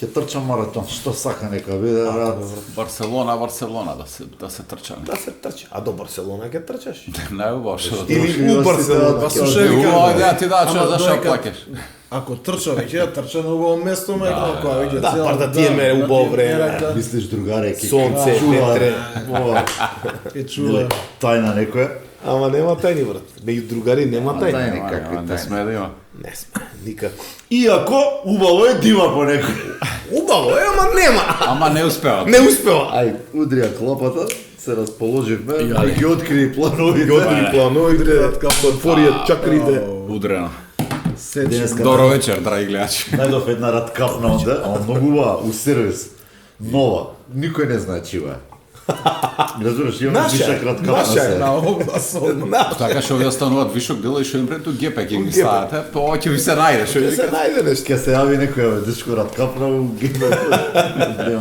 ќе трчам маратон, што сака нека биде, брат. Барселона да се трча. Да се трча. А до Барселона ќе трчаш? Најубаво што. Или у Барселона. Па слушај, Убаво да ти да Ама што зашо доека- плакеш. Ако трча веќе, трча на убаво место, ме кога веќе Да, цела- бар да ти е убаво време. Мислиш другаре ќе Сонце, чува, ветре. ова, Ќе чува. тајна некоја. Ама нема тајни, брат. Меѓу другари нема тајни. тајни. Какви Не тајни? сме да има. Не сме, никако. Иако убаво е дима по некој. Убаво е, ама нема. Ама не успеа. Не успева. Ај, удрија клопата, се расположивме, и ги откри плановите. Ги откри плановите, отворија чакрите. Удрено. Денеска Добро вечер, драги гледачи. најдов една раткапна онде, ама многу убава, у сервис. Нова, никој не знае чива е. Разбираш, имаме Наша е, вишак раткапна наша е. се. На обласно. Така што овие стануваат вишок дела и што им прето гепе ќе ги ставате, па ќе ви се најде што Ќе се вика. најде нешто. Ке се јави некој, бе, дечко раткапна у гимназија.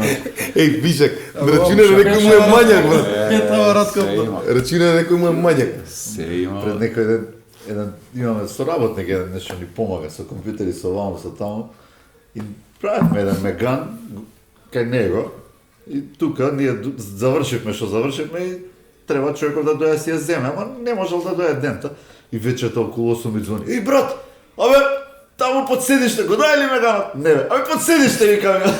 Еј, вишек, рачуна на некој му е мањак, брат. Петава радка. Се има. Рачуна на некој му е мањак. Се има. Пред некој ден, еден имаме соработник, еден нешто ни помага со компјутери, со вамо, со таму. И правевме еден меган кај него. И тука ние завршивме што завршивме и треба човеков да дојде си ја земе, ама не можел да дојде дента. И вечерта околу 8 ми звони. Еј брат, абе, таму под седиште, го дај ли меганот? Не бе, абе под седиште викам ја.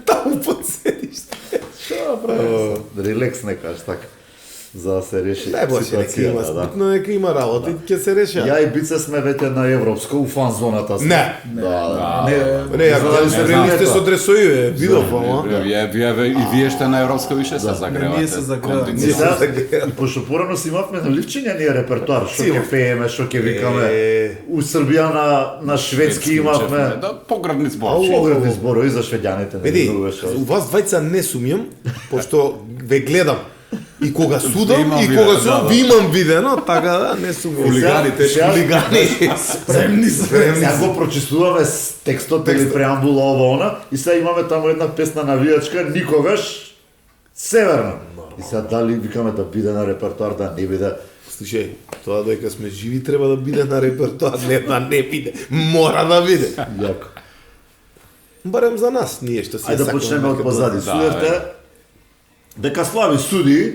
Таму под седиште. Што прави? Релекс некаш така. За да се реши Најблаже нека има, ситуацијата, да. спитно нека има работа и ќе се реша. Ја и Бице сме веќе на европско, у фан зоната сме. Не. Да. Не, ја гледам се знам. сте со дресојуе, видов, ама. Вие и вие сте на европска више се Ние загревате. се загреваме. Ние Кондиционер. сега, и пошто порано си имавме наливчиња ние репертуар, што Сима. ќе пееме, што ќе викаме. Е. У Србија на шведски имавме. Да, погребни збор. Погребни зборови за швеѓаните. Види, друго што. у вас двајца не сумјам, пошто ве гледам. И кога судам, имам и видено, кога да, судам, да. ви имам видено, така да, не сумјам. Хулиганите, Сега- Хулигани. Спремни сме. Сега го прочистуваме с текстот или преамбула ова она и сега имаме таму една песна навијачка никогаш северна. И сега дали викаме да биде на репертуар, да не биде. Слушај, тоа дека сме живи треба да биде на репертуар, не да не биде. Мора да биде. Јако. Барем за нас, ние што си Ајде да почнеме од позади. Судевте дека Слави суди.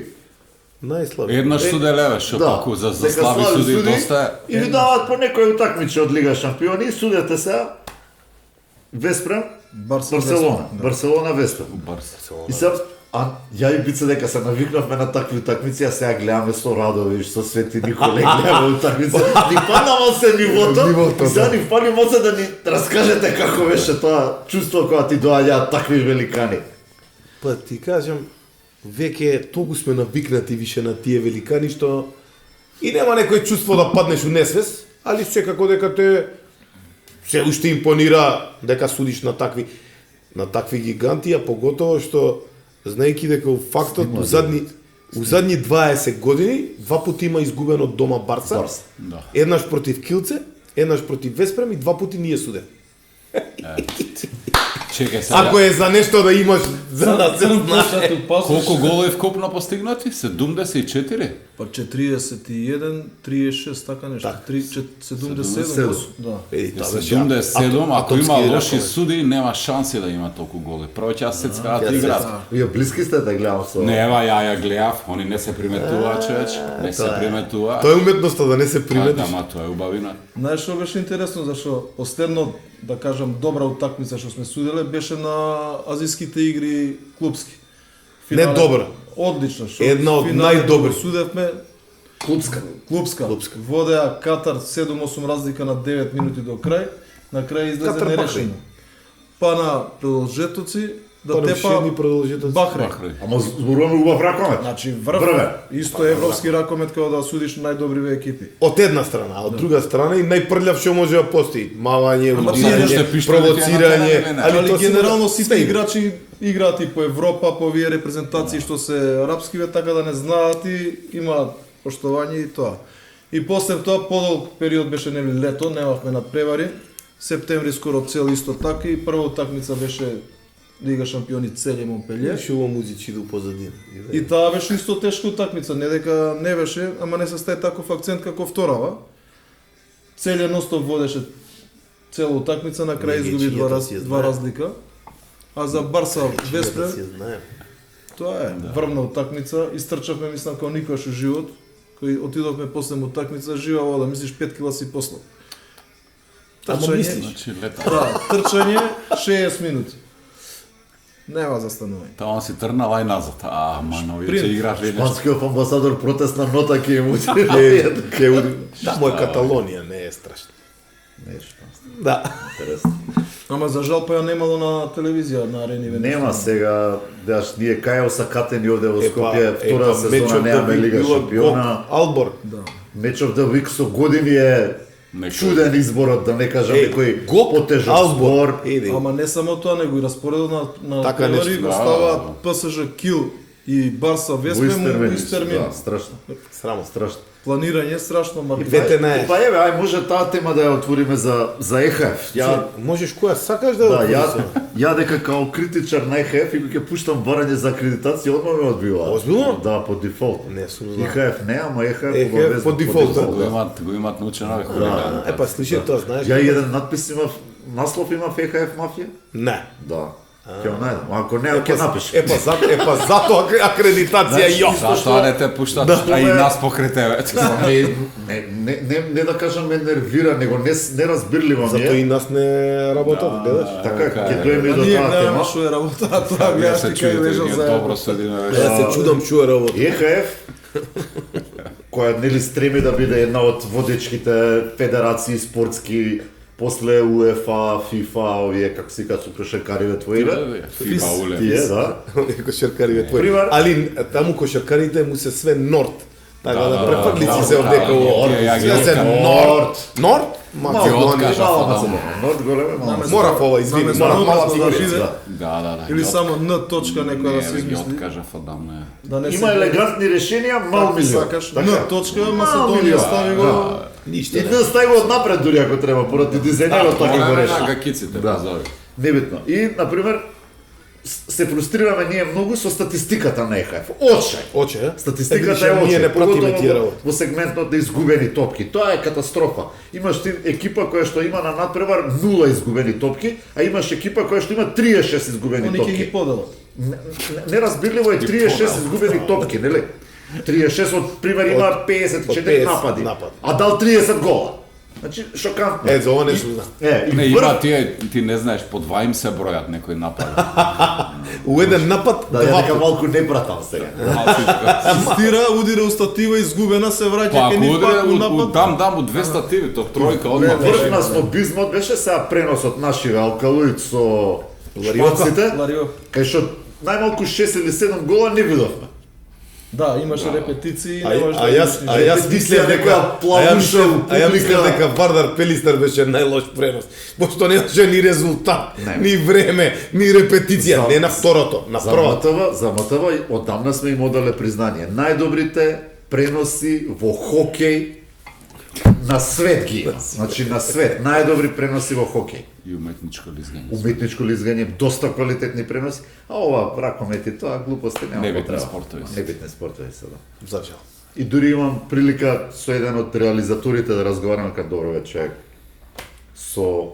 Најслаби. Еднаш суде леве, што паку за дека слави суди доста и ви даваат по некои утакмици од Лига шампиони и судете се Веспрем Барселона. Да. Барселона Веспрем. Барса. И сега, ја и Бице дека се навикнавме на такви утакмици, а сега гледаме со Радовиш, со Свети Николе, гледаме утакмици. Ни паднало се нивото, Нивото, и сега да. ни фали моце да ни раскажете како беше тоа чувство кога ти доаѓаат такви великани. Па ти кажам, веќе толку сме навикнати више на тие великани што и нема некој чувство да паднеш у несвес, али секако дека те се уште импонира дека судиш на такви гиганти, а поготово што знаејќи дека у фактот у задни 20 години два пати има изгубено од дома Барса. Да. Еднаш против Килце, еднаш против Веспрем и два пати ние суде. Чекај сега. Ако е за нешто да имаш за да се знае. Колку голови вкупно постигнати? 74? Па 41, 36, така нешто. Так. 77. Да. Еди, тоа беше 77, ако има атомски лоши ракови. суди, нема шанси да има толку голи. Прво ќе се цкаат Ја игра. се- Вие блиски сте да гледам со... Не, ева, ја гледав, они не се приметува, човеч, не се приметува. Тоа е уметноста да не се А, приметиш. да, ма тоа е убавина. Знаеш што беше интересно, зашо последно, да кажам, добра утакмица што сме суделе беше на Азиските игри клубски. Не добра. Одлично, што Една од финалето најдобри. го судевме Клубска. клубска. Клубска. Водеа Катар 7-8 разлика на 9 минути до крај. На крај излезе Катар нерешено. Па на продолжетоци да Па тепа решени продолжителни. Бахрейн. Бахрейн. Ама зборуваме убав ракомет. Значи Врве. врве. Исто европски ракомет како да судиш најдобриве екипи. Од една страна, а од друга страна и најпрљав што може да постои. Мавање, Ама тие удирање, ще пиштолите провоцирање, на терен, не, Али тоа си генерално да- сите играчи играат и по Европа, по овие репрезентации што се арапскиве, така да не знаат и имаат поштовање и тоа. И после тоа подолг период беше нели лето, немавме надпревари. Септември скоро цел исто така и прва утакмица беше Лига шампиони Целје Монпелје. Шува музичи иду позадина. И таа беше исто тешка утакмица, не дека не беше, ама не се стаи таков акцент како вторава. Целје ностов водеше цела утакмица, на крај Ние изгуби чињата си ја два знаеме. разлика. А за Барса Да Веспрем, си ја знаем. тоа е врвна утакмица, истрчавме мислам како никогаш у живот, кој отидовме после утакмица, живо да мислиш 5 кила си посло. Ама мислиш? Значи, лета. Да, трчање 60 минути. Нема застанување. Тоа он си трнал ај назад. Ама нови Принт. ќе играш ли нешто. Шпанскиот амбасадор протестна нота ќе му Тамо е Каталонија, не е страшно. Не е шпански. Да. Интересно. Ама за жал па ја немало на телевизија на арени. Нема сега, даш ние кај осакатени овде во Скопје, Епа, втора сезона немаме Лига шампиона. Албор. Да. Мечов да вик со години е Некој- чуден изборот, да не кажам некој Гоп, потежок Албор. збор. Иди. Ама не само тоа, него и распоредот на Така натпревари нешто, го да, ставаат да. ПСЖ Кил и Барса Во Веспрем Истермен. у Истермен. Да, страшно. Срамо. Страшно. Планирање страшно маркетинг. Двете не. Па еве, ај може таа тема да ја отвориме за ЕХФ. Ја Можеш која сакаш да да, отвориш? ја дека као критичар на ЕХФ и кога ќе пуштам барање за акредитација, одма ме одбива. Озбилно? Да, по дефолт. Не сум знал. ИХФ не, ама ЕХФ ЕХФ обавезно по дефолт, да. Го имат научено овие хулигани. Епа, слушай тоа, знаеш? Ја еден надпис има, наслов има в ЕХФ мафија? Не. Да. Ќе го најдам. Ако не, ќе напишам. Епа затоа акредитација ја. Зашто не те пуштат, Да, а и тоа е- нас покрај тебе. Не да кажам ме нервира, него неразбирливо ми Затоа и е. нас не работат, гледаш? Така, Така ќе е. доеме и А до ние таа гледаме тема. што е работа, а тоа Вие гледаш се ти кај чуете, лежал ние заедно. добро седиме Ја веќе. се чудам чуе работа. ЕХФ, која нели стреми да биде една од водечките федерации спортски, после УЕФА, ФИФА, овие како се кажа кошаркариве твоиве. Фиба уле. Тие, да. Кошаркари твои. Пример- Али таму кошаркарите му се све Норд. Така Да, да да, префрлици да, се да, овдека да, во тие ја ги Све се откажа. Норд. Норд? Малку Македонија. откажа. мала да. Македонија. Норд големе, мала Македонија. Мора ова, извини, Наместо мора Норд мала да фигурица. биде, Да. Или само Н точка некоја да се Не, ги измисли. откажа одамна. Да не Има се елегантни решенија, мал Како милион. сакаш. Така. Н точка Мал Македонија милион, стави го. да. Ништо И не. да стави го однапред дури ако треба, поради дизајнерот така го Големе реши. на гакиците, Да. позови. Небитно. И, например, се фрустрираме ние многу со статистиката на ЕХФ. Очај. Оче, Статистиката е ние очај, не пратиме поготово тие во, работи. во сегментот на изгубени топки. Тоа е катастрофа. Имаш ти екипа која што има на надпревар 0 изгубени топки, а имаш екипа која што има 36 изгубени Они ќе топки. ги поделат. Неразбирливо е 36 изгубени топки, нели? 36 од пример има од 54 50 напади, напади. а дал 30 гола. Значи шокантно. Е, за ова не сум знал. И Не, врв- има ти не знаеш, по два им се бројат некои напади. У еден напад, Да, ја два дека пат. малку не пратам сега. Стира, удира устатива, изгубена, се враќа Па ке ако ни удре пак у од напад. там од 200 тиви, то тројка одмah. Врв на снобизмот беше сега преносот нашиве Алкалоид со шпанците, Ларио. кај што најмалку 6 или 7 гола не видовме. Да, имаше репетиции, А не можеш да јас Репетиција мислев дека некоја плавуша у ја мислев публика. дека Вардар Пелистер беше најлош пренос. Пошто немаше ни резултат, Не. ни време, ни репетиција, За- не на второто, на За првото. МТВ одамна сме им одале признание. Најдобрите преноси во хокеј на свет ги има. Значи на свет, најдобри преноси во хокеј. И уметничко лизгање. Уметничко лизгање, доста квалитетни преноси, а ова ракомет и тоа глупости нема Небитни потреба. спортови се. Небитни спортови се, да. За жал. И дури имам прилика со еден од реализаторите да разговарам кај добро вече со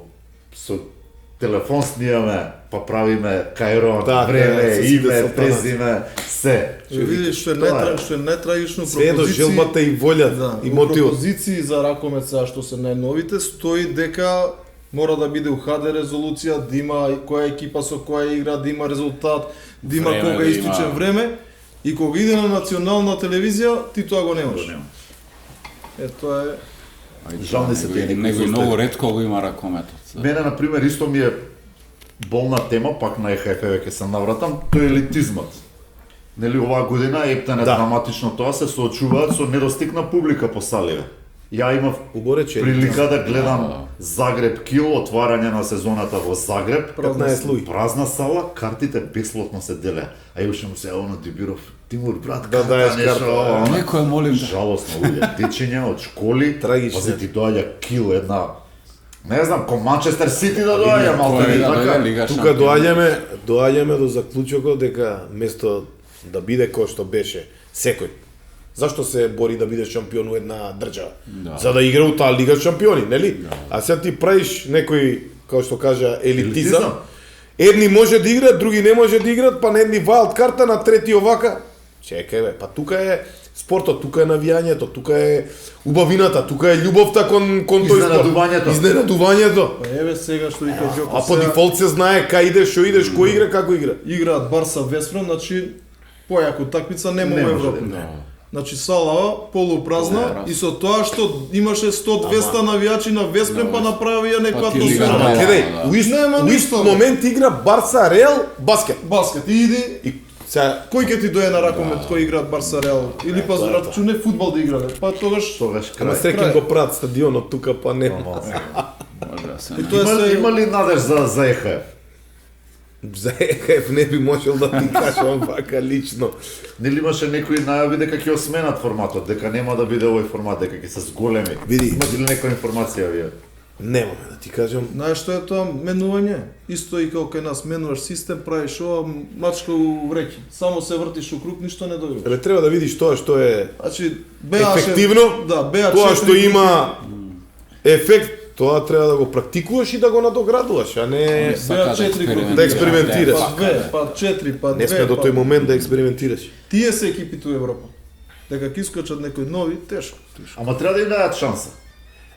телефон снимаме, па правиме кајрон, Така, време, со сите име, салтанати. презиме, се. Видиш што е Тоа е. што е најтрагично Све до желбата и волјата Да, и у мотивот. пропозиции за ракомет сега што се најновите стои дека мора да биде УХД резолуција, да има која екипа со која игра, да има резултат, да има Време кога да истиче има. време и кога иде на национална телевизија, ти тоа го немаш. Е, тоа е Жал ми се тие некои Него и изостави. многу ретко го има ракометот. Мене, например, исто ми е болна тема, пак на ЕХФ ќе се навратам, тој елитизмот. Нели оваа година ептен е Да. драматично тоа, се соочуваат со недостигна публика по саливе. Ја имав Уборече. прилика да гледам Загреб Кил, отварање на сезоната во Загреб. 15 луѓе. Празна сала, картите бесплатно се деле. А имаше му се оно Дибиров, Тимур брат, Да карта, даеш нешто, карта, ова, она. Некој молим да. Жалосно луѓе, дечиња од школи, Трагично. пази ти доаѓа Кил една, не знам, ко Манчестер Сити да доаѓа, малку Кој не да дојде така. Лига Тука Шампиони. доаѓаме до заклучокот дека место да биде кој што беше секој Зашто се бори да биде шампион у една држава? Да. За да игра у таа Лига шампиони, нели? А сега ти правиш некој, како што кажа, елитизам. Едни може да играат, други не може да играат, па на едни вајлд карта, на трети овака. Чекај бе, па тука е спортот, тука е навијањето, тука е убавината, тука е љубовта кон тој спорт. Изненадувањето. Па еве сега што вика Ѓоко. А по дефолт се знае кај идеш, што идеш, кој игра, како игра. Играат Барса Весфрем, значи појака утакмица нема во Европа. Значи салава полупразна и со тоа што имаше 100-200 навијачи на Весфрем па направија некоја Па ти лига атмосфера. нема. Гледај, Нема у ист момент игра Барса Реал баскет. Баскет иди. И сега Кој ќе ти дое на ракомет кој играат Барса Реал? Или па тоа е рачуне фудбал да играле? Па тогаш Тогаш ама крај. среќен го прават стадионот тука, па не. Може да се. и тоа се Има ли надеж за ЕХФ? За ЕХФ не би можел да ти кажам вака лично. Нели имаше некои најави дека ќе осменат форматот, дека нема да биде овој формат, дека ќе се зголеми. Види. Имате ли некоја информација вие? Немаме да ти кажам. Знаеш што е тоа менување? Исто и како кај нас менуваш систем, правиш ова мачка у вреќи. Само се вртиш у круг, ништо не добиваш. Еле треба да видиш тоа што е Значи беаше ефективно, да, беа тоа што четири има ефект, тоа треба да го практикуваш и да го надоградуваш, а не беа 4 групи. Да експериментираш. Па 2, па 4, па 2. не сме до тој момент да експериментираш. Тие се екипите у Европа. Дека ќе искочат некои нови, тешко. Ама треба да им дадат шанса.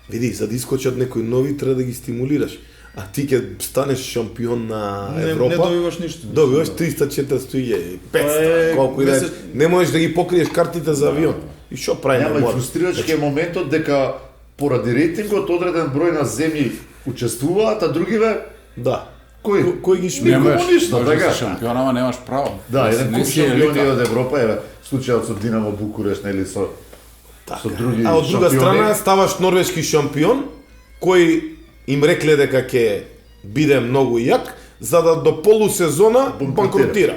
Види, за да искочат некои нови треба да ги стимулираш. А ти ќе станеш шампион на Не Европа. добиваш ништо. Добиваш 300, 400, 500, Е, колку и да е. месец- Не можеш да ги покриеш картите за авион. И што правиме? Нема и мора? фрустрирачки е моментот дека поради рейтингот одреден број на земји учествуваат, а другиве Да. кој? Кој ги шмика? Никому Немаш, ништо, може да така. си шампион, ама немаш право. Да, еден Не куп си шампиони елита. од Европа, еве, случајот со Динамо Букуреш, нели, со други А од друга шампиони. страна ставаш норвешки шампион, кој им рекле дека ќе биде многу јак, за да до полусезона банкротира.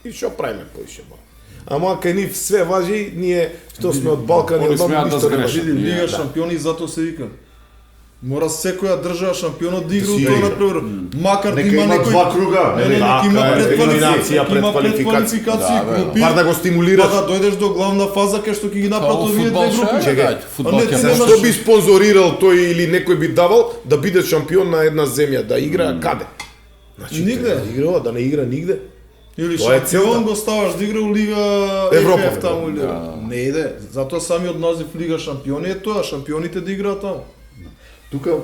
И што правиме поише? Ама кај нив све важи, ние што сме од Балкан и Они од Нов, смеат да ништо не сгрешат. важи. Види, Ние, Лига да. шампиони затоа се вика. Мора секоја држава шампионот да игра си тоа игра. на првор. Макар да Нека има има некој два круга, Не, нели? нека има Така е, елиминација, предквалификација, има предквалификација. предквалификација, Да, бе, групи. Бар да го стимулираш. Па да дојдеш до главна фаза кај што ќе ги направат Као овие фудбал две групи. што е, Чекај, да, фудбал а не, ќе ти се немаш- Зашто би спонзорирал тој или некој би давал да биде шампион на една земја, да игра каде? Значи, Нигде. треба да игра, да не игра нигде. Или Тоа е шампион целта. го ставаш да игра у Лига Европа, ЕФФ таму или да. Не иде. Затоа самиот назив Лига шампиони е тоа, шампионите да играат таму.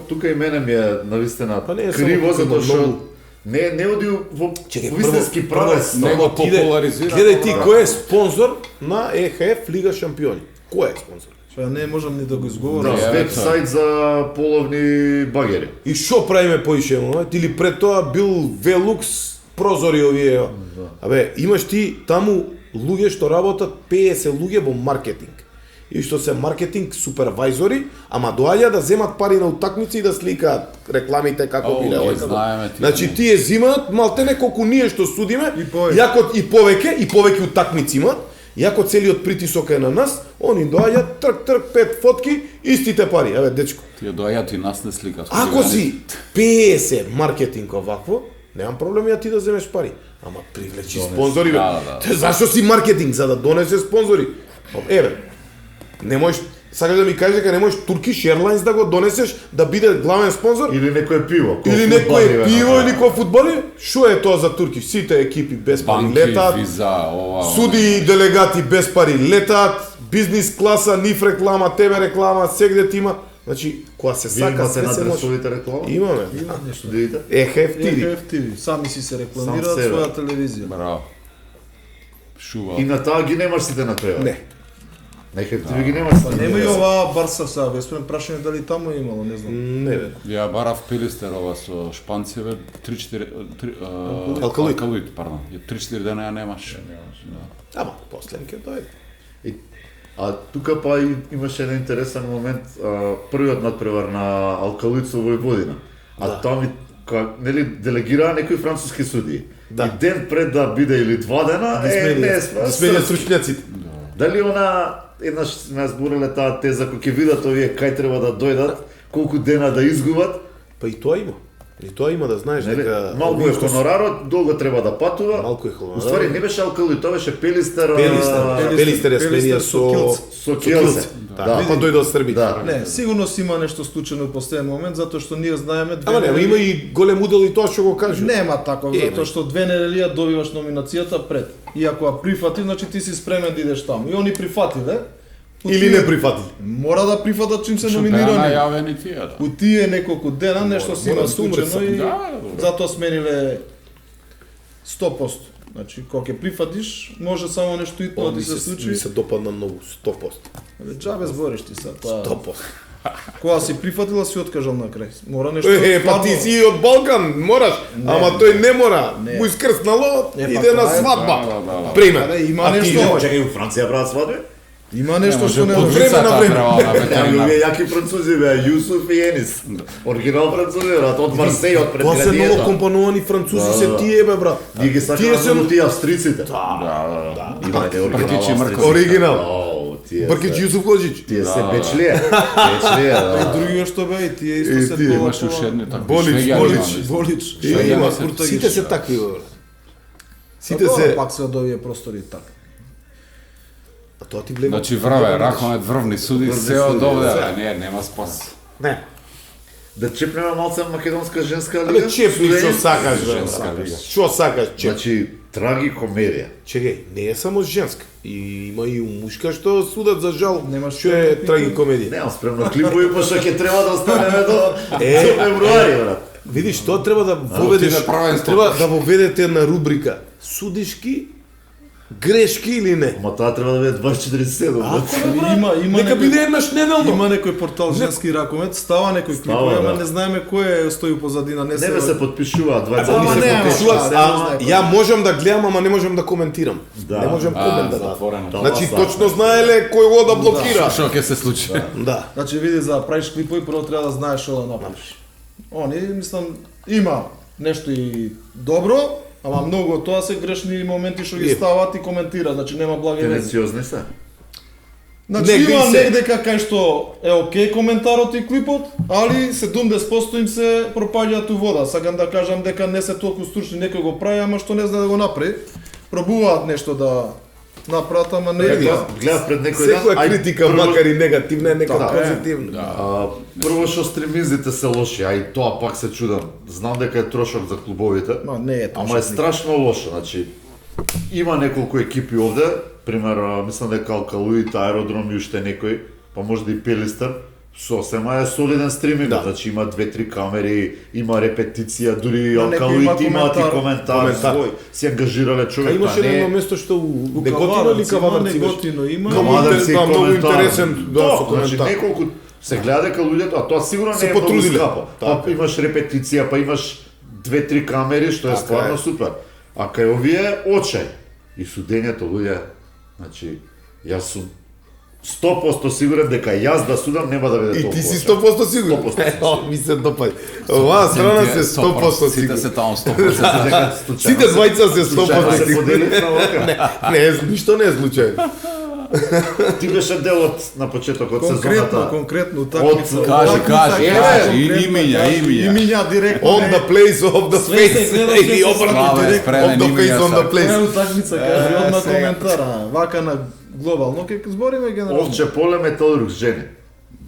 Тука и мене ми е навистина Па не е криво, само тука, затоа што многу. не оди во Чекај, вистински прво- правец. Не го Иде, популаризира. гледај ти кој е спонзор на ЕХФ Лига шампиони. Кој е спонзор? Ја не можам ни да го Да, изговорам. Не, веб-сайт за половни багери. И што правиме поише момент? Или пред тоа бил Велукс прозори овие. Абе, имаш ти таму луѓе што работат 50 луѓе во маркетинг. И што се маркетинг супервајзори, ама доаѓа да земат пари на утакмици и да сликаат рекламите како биле. Ова знаеме ти. Значи тие земаат малтене колку ние што судиме, И повеќе. јако и повеќе утакмици имаат. Јако целиот притисок е на нас, они доаѓаат трк 5 фотки, истите пари. Еве дечко. Тие доаѓаат и нас не сликат. Ако си 50 маркетинг овакво, немам проблем ја ти да земеш пари. Ама привлечи спонзори, бе. Да. Те зашто си маркетинг? За да донесе спонзори. Еве, не можеш, сакаш да ми кажеш дека не можеш Turkish Airlines да го донесеш да биде главен спонзор? Или некое пиво. кој Или фудбали, некој бе, пиво на- или кој фудбали? Шо е тоа за Турки? Сите екипи без пари Банки, летаат, виза, ова. суди и делегати без пари летаат, бизнис класа, нив реклама, тебе реклама, сегде ти има. Значи, кога се Вие сака, имате све на се може. адресовите реклама? Имаме. Нешто да видите? ЕХФ TV. ЕФФ ТВ, сами си се рекламираат Сам себе. своја телевизија. Браво. Шува. И на таа ги немаш сите на тоа. Не. Нека ти ги немаш. Па нема и оваа Барса сега, веспрем прашање дали таму е имало, не знам. Не бе. Ја барав пилистерова со шпанцеве 3-4 Алкалоид. алкалоид, пардон. 3-4 дена ја немаш. Ама, после ќе дојде. А тука па имаше еден интересен момент, првиот надпревар на Алкалоид со Војводина. А Да. таму нели делегираа некои француски судии. Да. И ден пред да биде или 2 дена, не сменят стручњаците. Дали она еднаш сме збореле таа теза кој ќе видат овие кај треба да дојдат, колку дена да изгубат, Па и тоа има. И тоа има да знаеш Нели? дека Малку е хонорарот, долго треба да патува. Малку е хонорарот. Уствари не беше алкалоид, тоа беше Пелистер. Пелистер е сменија со со Килсе. Да, па дојде од Србија. Да. Не, сигурно си има нешто случајно во последен момент, затоа што ние знаеме Ама не, има и голем удел и тоа што го кажу. Нема тако, Е, затоа што 2 недели ја добиваш номинацијата пред. И ако ја прифати, значи ти си спремен да идеш таму. И они прифатиле. Или не прифатили. Мора да прифатат чим се Што беа номинирани. најавени тие, да. У тие неколку дена нешто си мора има да се умре случајно и Да, затоа смениле 100%. Значи, кога ќе прифатиш, може само нешто итно да ти се случи. Ми се допадна многу, 100%. Абе, Џабе збориш ти сега, тоа. 100%. Кога си прифатила, си откажал на крај. Мора нешто. Па ти си од Балкан, мораш, ама тој не мора. Не. Му искрснало, Е, па иде на тоа е- свадба. Да. Пример. Абе, има А ти нешто. не можеш. Чекај, у Франција прават свадби? Има нешто што не од може. време на време. Требало на Ја ветеринар. луѓе јаки французи беа, Јусуф и Енис. Оригинал французи, брат, од Марсеј, од Тоа се многу предградието. компонувани французи Да, се да. тие бе брат. Ние ги Тие сакаме се многу тие австриците. Да. Имате Бркичи оригинал Мрков. австрици. Оригинал. О, тие Бркич се- Јусуф Хоџич. Тие се бечлија. Бечлија, И да. други што бе, и тие И исто се тие, тоа. Имаш уште едни такви. Болич, швеѓани Болич, имаме исто. Болич. Има, Куртагиш. сите се такви бе. брат. Сите Сите се. пак се од овие простори така. А тоа ти влегува. Значи врве, ракомет, врвни суди, Врвни се од суди, овде, да. бе, не, нема спас. Не. Да чепнеме малце македонска женска Абе лига. чепни Судење. што сакаш бе. Женска брат. лига. Што сакаш чеп. Значи, трагикомедија. Чекај, не е само женска. И има и мушка што судат за жал. Немаш што е што- трагикомедија. Немам спремно клипови, па што ќе треба да останеме до Е. февруари, брат. Видиш, тоа треба да воведеш, отиде првенство. треба да воведете на рубрика судишки грешки или не. Ма тоа треба да биде 24/7, брат. Има Нека биде еднаш неделно. Има некој портал женски ракомет, става некој клип, Става, ама да. не знаеме кој е стои позадина, не Не бе се подпишуваат двајца. Они Ама се не, подпишуваат, ама, а не знае ја можам да гледам, ама не можам да коментирам. Да. Не можам комент да дадам. затворено. Значи Тоа точно знаеле кој го да блокира. Што ќе се случи? Да. Значи види за да правиш клипови прво треба да знаеш што да направиш. Они мислам има нешто и добро, ама многу од тоа се грешни моменти што ги Е. стават и коментираат, значи нема благи вези. Тенденциозни се. Значи Негде има и се. негде кај што е окей коментарот и клипот, али 70% им се пропаѓаат у вода. Сакам да кажам дека не се толку стручни, некој го прави, ама што не знае да го направи. Пробуваат нешто да направат, ама не е тоа. Гледав пред некој ден. Секоја ај, критика, прво- макар и негативна, е нека Да. позитивна. Прво што стримизите се лоши, а и тоа пак се чудам. Знам дека е трошок за клубовите. Ма не е тоа. Ама е страшно лошо, значи има неколку екипи овде, пример, мислам дека Алкалуит, Аеродром и уште некој, па може да и Пелистер, сосема е солиден стриминг, Да. значи има 2-3 камери, има репетиција, дури Но некој Алкалуит има имаат и коментар. коментар свој, се ангажирале А човек, имаше па не едно е место што у Неготино Кавадарци или Кавадарци има, беше? Неготино има. Кавадарци Да, многу коментар. интересен, да, со значи коментар. неколку се гледа дека луѓето, а тоа сигурно Се не е многу потрудиле. скапо. Па Така е. имаш репетиција, па имаш 2-3 камери, што е Така стварно е. супер. А кај овие очај и судењето луѓе, значи јас сум 100% сигурен дека јас да судам нема да биде И толку. ти си очај. 100% сигурен. 100% О, ми се допаѓа. Оваа страна се 100% Сите сигурен. се таму 100%. Дека случајно Сите двајца се случајно 100% се сигурни. поделивме вака. Не е, ништо не е случајно. Ти беше дел од на почетокот Конкретно, сезоната. конкретно уtakmiца. Од- Кажи, кажи, кажи, имиња. Имиња директно. On the place of the Све се face. гледа, Или се обрнато. Слава е On спремен, the face, имиња on the са. place. Е, утакмица, кажи одма сега. коментара. Вака на глобално ќе збориме генерално. Овче поле металург жени.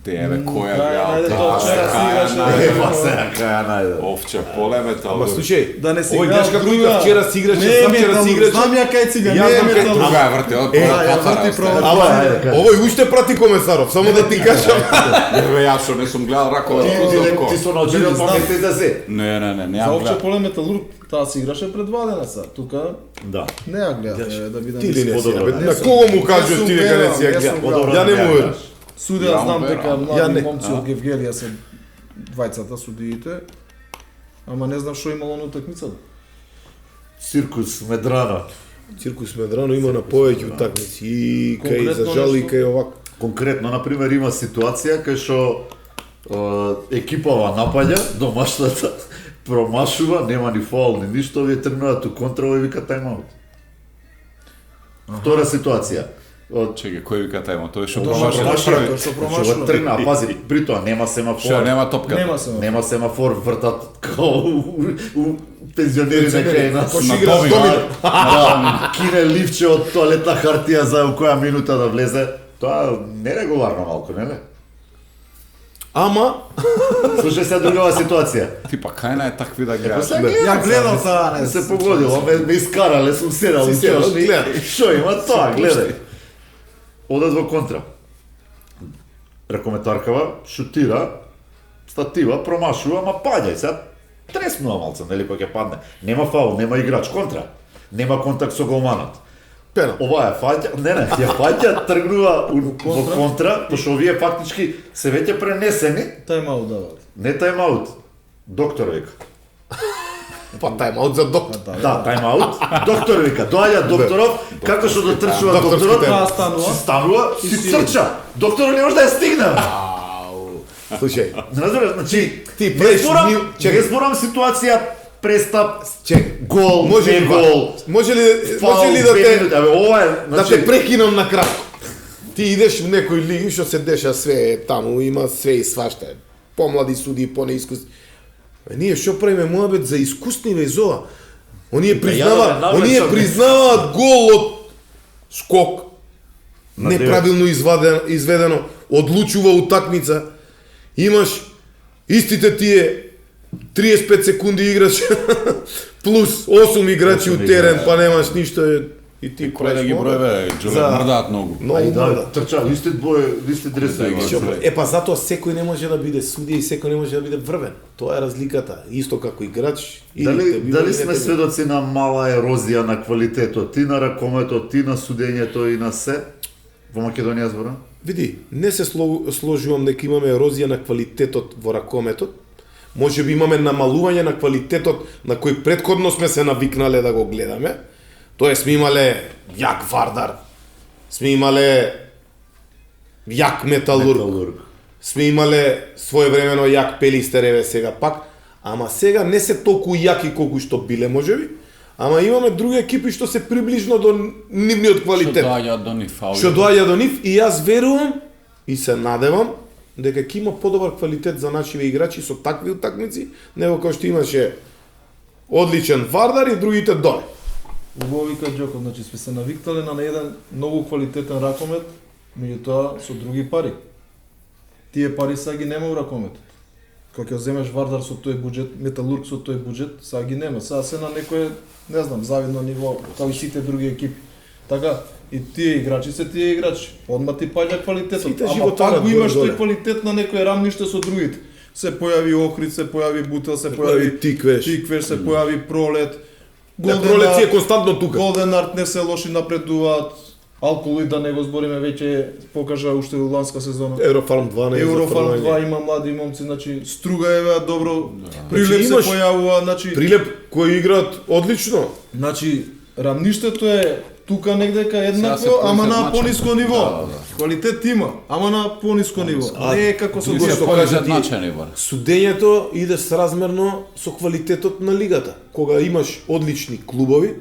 Тебе, која Кај беа? најде тоа вчера си играше. Ева се каја најде. Овче поле метал. Ама слушај, Да не се овој играат дечка друга. кој вчера си играше, Не е сам вчера си металург, играше. Знам ја кај цига, Јас не е знам кај металург. Друга е врте, од Да, ја врти право. Ама, Ајде, кажи. овој уште прати комесаров, само да ти кажам. Бе, јас што не сум гледал ракове Ти Козовко. ти со научени од Знам. паметите да се. Не, За немам опче гледал. поле металург, таа си играше пред 2 дена са. Тука Да. не ја гледав, да видам. Ти ли не си? Подобро, бе? не На сум. кого му Не кажеш сум ти дека не си ја гледал, не гледал? сум Подобро Ја не да му ја верам. кажеш. Судија Ја знам верам. дека Ја млади не. момци од Гевгелија се двајцата судиите. Ама не знам што имало на утакмицата. Циркус Медрана. Циркус Медрано има на повеќе утакмици и кај Конкретно за жал и нешто? кај овако. Конкретно, например, има ситуација кај што екипава напаѓа, домашната промашува, нема ни фаул, ни ништо, овие тргнуваат у контра и вика тайм-аут. Втора ситуација. Чеки, кој вика тајма? Тој што Тоа што промашува. тоа што Што го промашува. тргна, а пази, при тоа нема семафор. Што нема топка. Нема се. Нема семафор, вртат као у пензионери на крај нас. Ако На ши играш домино, домино. Да, кине ливче од тоалетна хартија за у која минута да влезе. Тоа нерегуларно малку, неле? Ама, Слушај се другава ситуација. Типа кај е такви да Па играат. се Ја гледам таа, не се погодило, ме искарале, сум седал Си седал, и гледај. Шо има тоа, гледај. Одат во контра. Ракометаркава шутира, статива, промашува, ама паѓај се. Треснува малце, нели кој ќе падне. Нема фаул, нема играч, контра. Нема контакт со голманот. пена. Ова ја фаќа, не, ја фаќа, тргнува во контра, пошто овие фактички се веќе пренесени. Тајм-аут дават. Не тајм-аут, доктор вика. Па тајм-аут за доктор. Да, тајм-аут. Доктор вика, доаѓа докторов, како што дотрчува Докторски докторот, тајм. Таа станува. си станува, И си си- трча. Докторот не може да ја стигне. Слушај, Разбираш, значи, Ти не преш зборам, ни- чекај. не зборам ситуација, престап, чек, гол, може не ли гол, Може ли фаул, да 2 те минути. Абе, ова е, да значи, те прекинам на кратко? Ти идеш в некој лиги што се деша све таму, има све и свашта. Помлади суди, понеискусни. Ние што правиме муабет за искусни везова? Оние навлечам. признаваат гол од скок На неправилно изведено, одлучува утакмица. Имаш истите тие 35 секунди играш плюс 8 играчи у терен, па немаш ништо и ти Кој да ги муабет. броеве, Џулет За- мрдаат многу. Многу и да, мрда. трча, исти двое, исти Да дресови. ги има. брои. Па затоа секој не може да биде судија и секој не може да биде врвен. Тоа е разликата. Исто како играч. Дали сме сведоци на мала ерозија на квалитетот, и на ракометот, и на судењето, и на се? Во Македонија зборам? Види, не се сложувам дека имаме ерозија на квалитетот во ракометот. Може би имаме намалување на квалитетот на кој претходно сме се навикнале да го гледаме. Тоа сме имале јак Вардар, сме имале јак Металург, сме имале своевремено јак Пелистер, еве сега пак, ама сега не се толку јаки колку што биле можеби, ама имаме други екипи што се приближно до нивниот Што квалитет. доаѓаат до нив фаули. Што доаѓа до нив и јас верувам и се надевам дека ќе има подобар квалитет за нашиве играчи со такви утакмици, него како што имаше одличен Вардар и другите доле. Убаво вика Џоков, значи сме се навиктале на еден многу квалитетен ракомет, меѓутоа со други пари. Тие пари сега ги нема у ракометот. Кога ќе земеш Вардар со тој буџет, Металург со тој буџет, сега ги нема. Сега се на некое, не знам, завидно ниво, како и сите други екипи. Така, и тие играчи се тие играчи. Одма ти паѓа квалитетот. Сите Ама животарат пак го имаш горе-доле. тој квалитет на некој рамниште со другите. Се појави Охрид, се појави Бутел, се појави појави Тиквеш. Тиквеш, се појави Пролет. Пролет си е константно тука. Голден Арт не се лоши напредуваат. Алколоид да не го збориме веќе покажа уште ланска сезона. Еврофарм 2 не е Еврофарм за 2 има млади момци, значи Струга е добро. Прилеп Значи, се имаш појавува, значи Прилеп кои играат одлично. значи рамништето е тука негдека Сега се еднакво, ама на поизедначено. пониско ниво. Да, Квалитет има, ама на пониско ниво. Не е како со Ти Тоа се што Гошто. кажа ти, поизедначени бар. Судењето иде сразмерно со квалитетот на лигата. Кога имаш одлични клубови,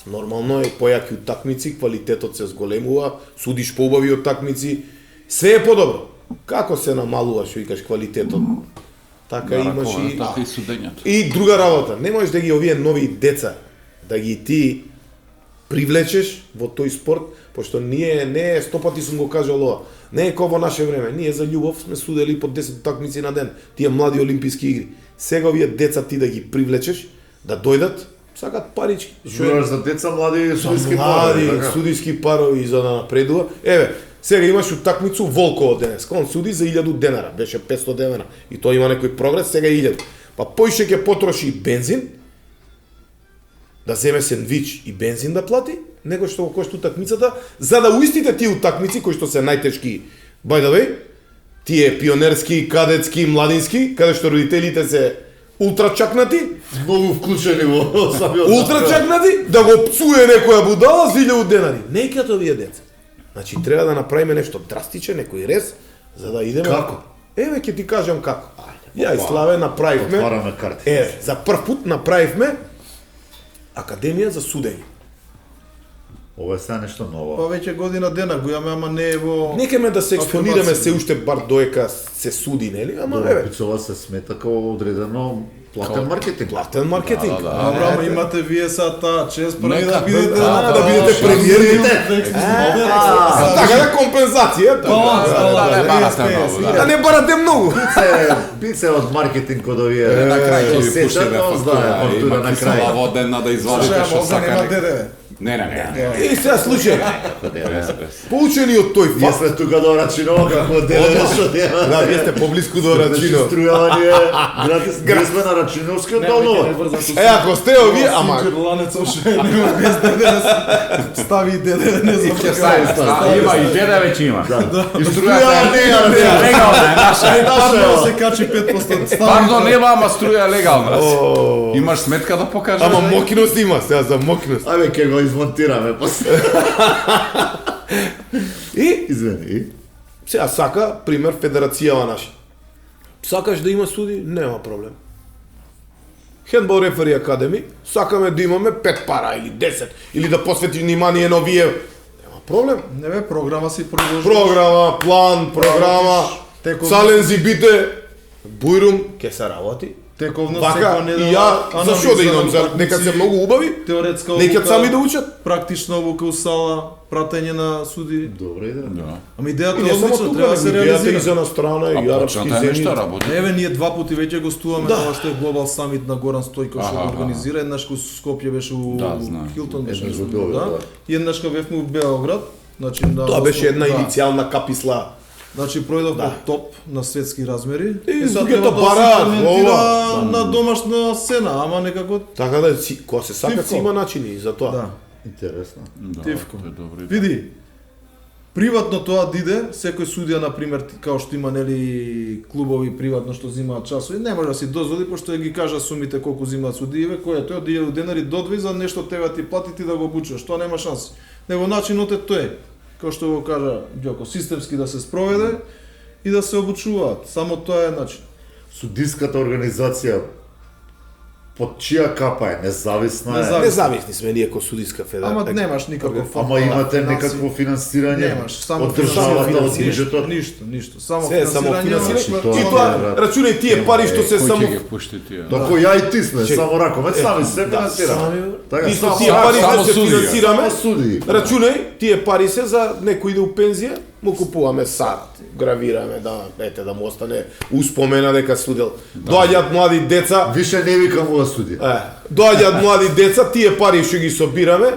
нормално е појаки утакмици, квалитетот се зголемува, судиш поубави утакмици, све е подобро. Како се намалува, што викаш, квалитетот? Така имаш и... Така и судењето. И друга работа, не можеш да ги овие нови деца, да ги ти привлечеш во тој спорт, пошто ние не е 100 пати сум го кажал ова. Не е како во наше време. Ние за љубов сме судели по 10 утакмици на ден. Тие млади олимписки игри. Сега овие деца ти да ги привлечеш, да дојдат, сакат парички. Збораш за деца, млади За судиски млади пари, така? судиски парови за да напредува. Еве, сега имаш утакмицу Волково денес. Он суди за 1000 денара, беше 500 денара. И тоа има некој прогрес, сега е 1000. Па поише ќе потроши бензин, да земе сендвич и бензин да плати, него што го кошта утакмицата, за да уистите тие утакмици кои што се најтешки, by the way, тие пионерски, кадетски, младински, каде што родителите се ултрачакнати, Многу вклучени во самиот. ултрачакнати, да го пцуе некоја будала за 1000 денари. Не икат овие деца. Значи треба да направиме нешто драстичен, некој рез, за да идеме. Како? Еве ќе ти кажам како. Ја и Славе направивме. Отвараме карти. За прв пат направивме Академија за судење. Ова е сега нешто ново. Па веќе година дена го имаме, ама не е во... Некаме да се експонираме афирмација. се уште бар доека се суди, нели? Ама Добро, еве, пицова се смета како одредено платен маркетинг. платен маркетинг. Добро, ама имате вие сега таа чест, прави Нека, да бидете... да бидете премиери. Така да компензација. не барате многу, да. Да не барате многу. Бице од маркетинг од овие. На крај ќе ви осечат, пуштиме но знае, фактура и фактура на макисала крај. водена да извадите Слушај, што ама овде нема сака. ДДВ. Не. И сега слушај, Без. поучени од тој Ние факт, сме тука до Рачиново како деле што нема. да, вие сте поблиску до Значи Рачино. струјава ние гратис, ние сме на Рачиновска долно. Ако сте овие, ама Синџер ланецов што е нема без ДДВ, стави ДДВ, не знам стави. Има и ДДВ веќе има. И струјава не е, Легална е наша. Пардон, се качи 5%. Пардон, нема, ама струја легална. Имаш сметка да покажеш? ама мокиност има, сега за мокиност. Абе, ќе го измонтираме после. И Извини. сега сака, пример, федерацијава наша. Сакаш да има суди, нема проблем. Handball Referee Academy, сакаме да имаме 5 пара или 10, или да посветиш внимание на овие. Нема проблем. Не бе, програма си продолжи. Програма, план, програма, Тековно- салензи бите, бујрум, ке се работи. Тековно Вака, секоја недела и ја, зашо да идам, за нека се многу убави, теоретска нека сами да учат. практична обука у сала, пратење на суди. Добре иде. Да. Ама идејата И е не само одлична, тука, треба да се идејата и реализира. за настрана, и А арапски почната е земји. нешто работи. Еве, ние 2 пати веќе гостуваме Да. тоа што е Global Summit на Горан Стојков што Аха, го организира, еднаш во Скопје беше у Да, знам. Хилтон беше, Еднаш мислам, во Белград, да. И еднашка бевме у Белград, значи на Тоа беше една да. иницијална каписла. Значи пројдов во топ на светски размери. И сега луѓето треба да се бараат, имплементира ова. на домашна сцена, ама некако Така да, кога се сака, Тивко. си има начини за тоа. да. Интересно. Да, Тивко. тоа е добро. Види, приватно тоа диде, секој судија, например, као што има нели клубови приватно што земаат часови, не може да си дозволи, пошто ја ги кажа сумите колку земаат судиеве, кој е тој, 1000 денари додви за нешто тебе ти плати ти да го обучуваш, тоа нема шанси. Него начинот е тој, као што го кажа Ѓоко, системски да се спроведе и да се обучуваат. Само тоа е начин. Судиската организација под чија капа е? Независна е? Независни сме ние ко судиска федерација. Ама немаш никаков Ама имате некакво финансирање Немаш, само од државата, од финансирање. буџетот? Ништо. Само Се е само финансирање. финансирање. тоа И не тоа, е, рачунај тие пари што се Кој само ќе ги пушти тие? Тако ја и ти сме, Чек. само ракове, сами се финансираме. сами- Така, Исто само- тие пари само што се судија. финансираме, Само суди. рачунај, тие пари се за некој иде у пензија, му купуваме сад, гравираме да му остане успомена дека судел. Доаѓаат млади деца, Више не викам ова суди. доаѓаат млади деца, тие пари што ги собираме,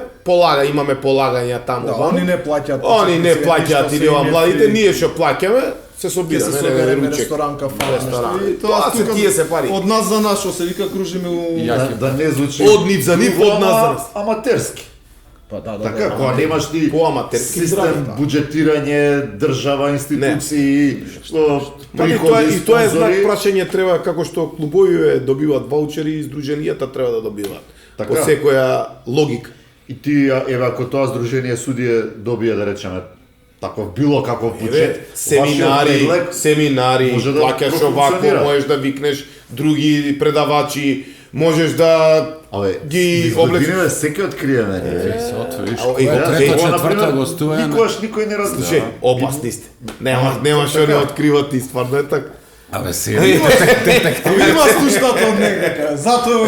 имаме полагања таму. Да, ваму. они не плаќаат. Они не плаќаат или ова младите, ние што плаќаме, се ќе собираме, се не собереме ручек. ресторанка, фан, Ресторан. нешто. И Тоа се тука тие се пари. Од нас за нас, што се вика, кружиме у... Ја. Да не звучи Од нив за нив, грубо, од нас за ама нас. Аматерски. Па да, Така, кога немаш ти По-аматерски систем, здрави. буџетирање, држава, институции, што Па и тоа, приходи, и тоа е знак спонзори. прашање, треба како што клубовите добиваат ваучери и здруженијата треба да добиваат. Така. По секоја логика. И ти, еве, ако тоа здружение судие добие, да речеме, таков било каков буџет, Семинари, вашиот предлог семинари, може да плаќаш овако, профункционира. можеш да викнеш други предавачи, можеш да Абе, ги облечеш. облечиме секој откриеме ние. Се отвориш. Ау, и Трета, трета, четврта гостување. Никогаш никој не Слушај, разбира. опасни сте. Нема што не откриват и стварно е така. Абе, се. Има слушнато од некака, затоа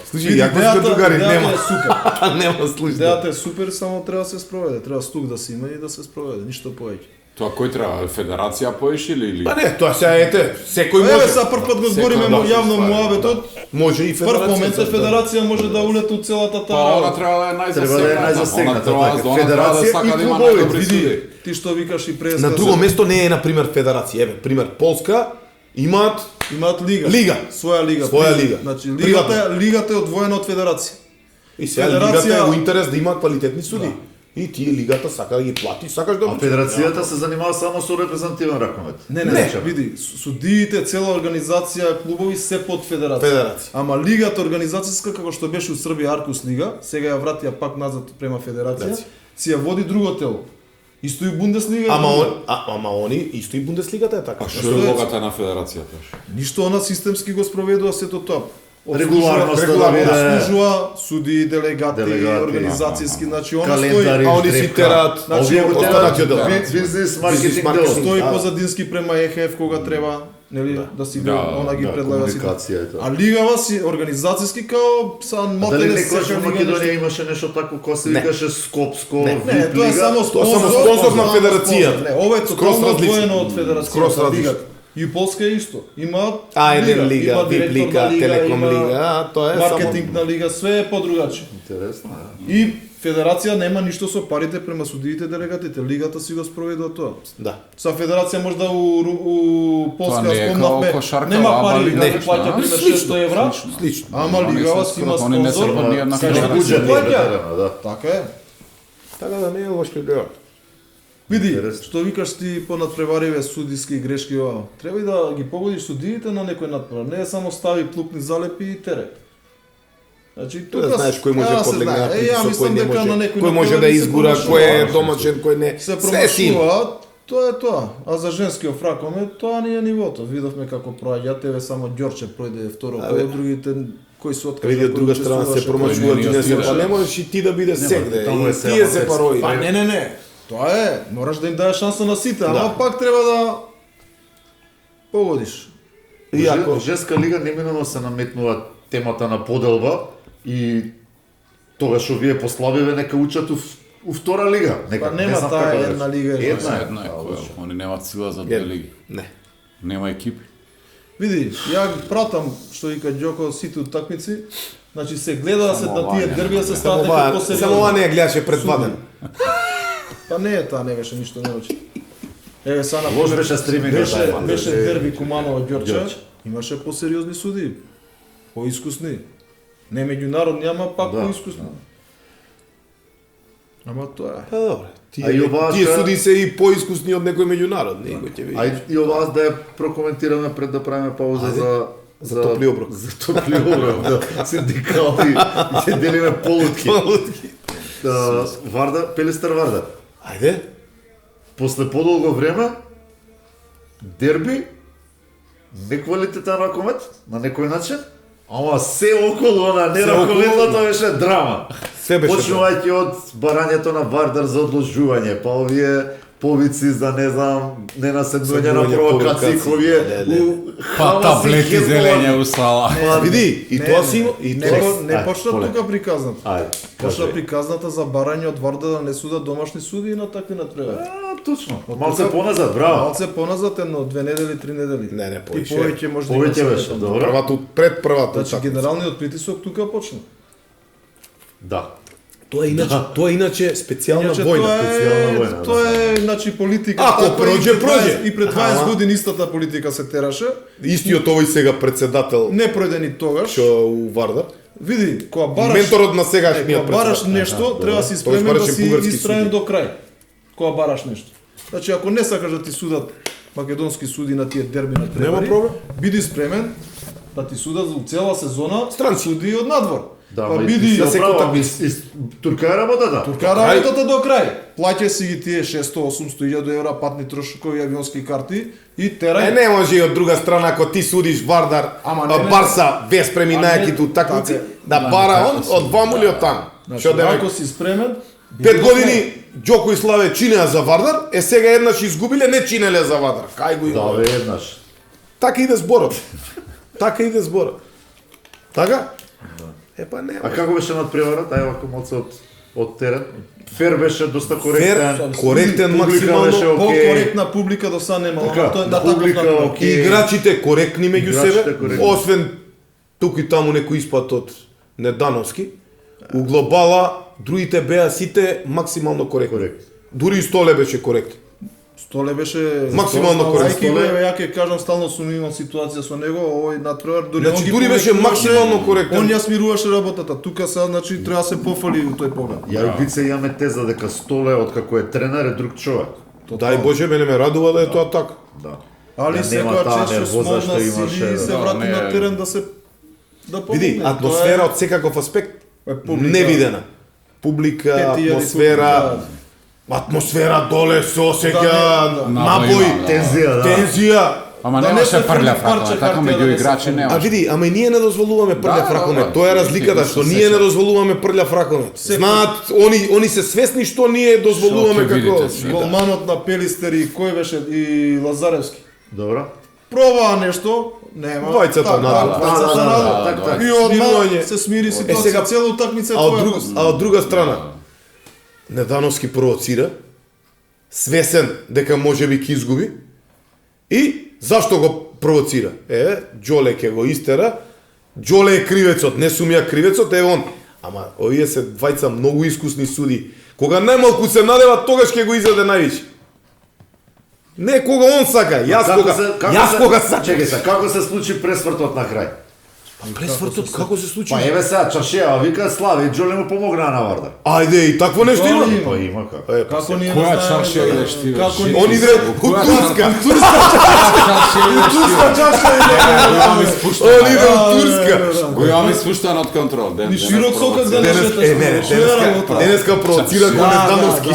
Слушај, ја кажам другари, нема. е супер. Нема слушај. Идејата е супер, само треба да се спроведе. Треба стук да се има и да се спроведе, ништо повеќе. Тоа кој треба? Федерација поеш или? Па не, тоа сега ете, секој Еве може. са прв пат го збориме Секој да, јавно ствари, муабетот. Може и Прв момент федерација. федерација може да улете у целата Па она таа. треба да е Треба да е најзасегната, така, Она федерација да сака и да има клубови, најдобри види. суди. Ти што викаш и през На друго место не е на пример федерација. Еве, пример Полска имаат имаат лига. Лига. Своја лига. Своја лига. Значи Приватна. лигата е одвоена од федерација. и сега Федерација- лигата е у интерес да има квалитетни суди. И тие лигата сака да ги плати, сакаш да А федерацијата се занимава само со репрезентативен ракомет. Не, види, судиите, цела организација, клубови се под федерација. Федерација. Ама лигата организацијска како што беше у Србија Аркус лига, сега ја вратија пак назад према федерација, си ја води друго тело. Исто и Бундеслига. Ама они исто и Бундеслигата е така. А што е улогата на федерацијата? Ништо она системски го спроведува сето тоа. Регуларноста да биде. обслужува суди, делегати, Делегати, организацијски, значи она Календари, А они си штрипка. терат, Значи, Овие го тоа терат е дел. бизнес маркетинг маркетинг. дел. стои Да. позадински према ЕХФ кога треба, нели, да си она ги да, предлага си. комуникација е тоа. А лигава си организацијски као са А дали мотеле некојаш сека во лига Македонија нешто. имаше нешто тако кој се Не. викаше Скопско, Не, VIP тоа е лига? само Тоа е само спонзор, спонзор на само федерацијата. спонзор. Не, ова е Скроз тотално различно. одвоено од Скроз федерацијата различно. лигата. И Полска е исто. Има еден лига, има VIP директор лига, на Телеком има лига, а тоа е маркетинг на лига, све е подрugаче. Интересно. И федерација нема ништо со парите према судиите делегатите. Лигата си го спроведува тоа. Да. Са федерација можда у Полска Тоа не е спомнавме, као кошарка, нема ама пари лига да лично, плаќа а? пример Слично, 600 евра. Слично. Ама Они лигава се си има скроз, они не се спонзор. под ниједна кај што федерација. ти се Буџет плаќа. да. Така е. Така да не е лошо идеја. Види, Интересно. што викаш ти понадпревариве судиски грешки ова. Треба и да ги погодиш судиите на некој надпревар. Не е само стави плупни залепи и тере. Значи Тоа да знаеш кој може ја се подлегне знае. на Ја притисок, кој мислам не дека на може. некој Кој може да натпревари се изгура, промашува. кој е домашен, кој не. се Се си има. промашува, тоа е тоа. А за женскиот фракоме, тоа не е нивото. Видовме како проаѓа, тебе само Ѓорче пројде второ, Абе. кој другите кои се откажа. Види од друга страна се промашува, кој ти не не се, отидеш. па не можеш и ти да биде сегде. таму е И се тие ама се текст. парои. Па не. Тоа е, мораш да им даеш шанса на сите, ама Да. пак треба да погодиш. Иако Женска лига неминуно се наметнува темата на поделба и тогаш овие послабиве нека учат у втора лига. Нека Па нема не знам таа како да една речем. лига е Една е. Една е, Да, лошо. која, они немаат сила за две лиги. не. Нема екипи. Види, ја пратам што вика Ѓоко сите утакмици. Значи се гледа да се Само на тие ова, дербија се Само стават некој ова, посериозни. само ова не ја гледаше предваден. Па не е таа, не беше ништо научи. Еве са на Лош беше стримингот, беше, да, беше да, дерби Куманово Ѓорче, Ѓорче. имаше посериозни суди, поискусни. Не меѓународни, ама пак Да, поискусни. Ама тоа е. Па добре. А и оваа Тие ка- суди се и поискусни од некој меѓународни, кој ќе види. Ајде и ова да ја прокоментираме пред да правиме пауза Ајде. За топли оброк. За топли оброк, да. Синдикални, ќе делиме полутки. Варда, Пелистер Варда. Ајде. После подолго време, дерби, неквалитетен ракомет, на некој начин, ама се околу она не Се околу, ракометното беше драма. Се беше. Почнувајќи од барањето на Вардар за одложување, па овие повици за не знам, ненаседнување на Седнување, провокации, провокации. овие Леле. Па таблети зелење у сала. Па види, и тоа си има, и не, тоа не почна полека. тука приказната. Ајде, Почна кажи. приказната за барање од Варда да не судат домашни суди и на такви надпревари. Точно. Малце поназад, браво. Малце поназад, едно 2 недели, 3 недели. Не, И повеќе. повеќе може да Повеќе има беше, секој. добро. првато пред првата. Значи така. генералниот притисок тука почна. Да. Тоа е иначе специјална Иначе војна. тоа специјална е, војна, тоа е, значи политика. Ако таква и проđe, пред 20 проđe. И пред 20 Ама. години истата политика се тераше. Истиот овој сега председател Не пројде ни тогаш. што у Вардар. Види, кога бараш Менторот на кога сегашниот бараш председател. нешто, треба да си Тој спремен да бараше си бугарски истраен суди. до крај. Кога бараш нешто. Значи ако не сакаш да ти судат македонски суди на тие дерби на требари, Нема проблем. биди спремен да ти судат за цела сезона Странци. суди од надвор. Да, па ма биди и да да се право, контакт- турка е работата. Турка работата до крај. Плаќа си ги тие 600-800 евра патни трошокови авионски карти и терај. Не може и од друга страна ако ти судиш Вардар, Ама не, не, Барса без преминајќи ту такмици, така е. да бара он од ваму или од таму. Значи, Што да ако си спремен, 5 години Ѓоко и Славе чинеа за Вардар, сега еднаш изгубиле, не чинеле за Вардар. Кај го Да, има? бе, еднаш. Така иде зборот. Така иде зборот. Така? Епа не. А како беше надпреварот? Ај вако малце од терен. Фер беше доста коректен. Фер, коректен, публика беше максимално. окей. по-коректна публика до сега нема. Така, Тоа е на публика, таков натпревар. окей. Играчите коректни меѓу Играчите себе, коректни. освен тук и таму некој испад од Недановски. У глобала другите беа сите максимално коректни. Коректни. Дури и Столе беше коректен. Столе беше Максимално коректен. Ајки го, ја ќе кажам стално сум имал ситуација со него, овој надпревар дури Значи, он ги дури беше повлекуваше, максимално коректен. Он ја смируваше работата. Тука сега значи треба да се пофали у тој поглед. Ја и бице имаме теза дека Столе од како е тренер е друг човек. Дај Боже, мене ме радува да е тоа така. Да. Али Ја нема секоја таа чест што нервоза што смолна имаше, сили и се да, врати не, на терен да се да помогне. Види, атмосфера од секаков аспект Е, публика. невидена. Публика, Петијари атмосфера, публика. атмосфера доле се осеќа, Да, набој, да. Тензија, да. тензија. Ама Да не немаше се прљав фрли парче ракомет, така хартија меѓу да не се играчи фрли. А немаше. види, ама и ние не дозволуваме прљав Да, ракомет. да, Тоа е да. разликата Се што сеќам. ние не дозволуваме прљав ракомет. Знаат, они се свесни што ние дозволуваме Што ќе како видите сви. Голманот на Пелистери и кој беше и Лазаревски. Добро. Пробаа нешто, нема. Двајцата надвор. Двајцата Да, да, надвор. да, так, так. И одма Смирување. се смири сега, ситуација, цела утакмица е А од, твоја. а од друга страна, Недановски провоцира, свесен дека може би ќе изгуби, и зашто го провоцира? Џоле ќе го истера, Џоле е кривецот, не сум ја кривецот, он. Ама овие се двајца многу искусни суди. Кога најмалку се надева, тогаш ќе го изеде највише. Не кога он сака, јас кога сака. Чекај се, како се случи пресвртот на крај? Пресвртот како се случи? Па еве сега Чашева вика Слави и Џоле му помогнаа на Вардар. Ајде, и такво нешто Тоа има? има. Па има како. Како ние Која не знаеме чаршија да- идеш ти, бе? Како Жи- ние- Он иде у Турска. Турска чаша Он иде у Турска. Го имаме спуштан од контрол. Ни широк сокак да не Денес, шеташ. Што е работа? денеска провоцира го Недановски.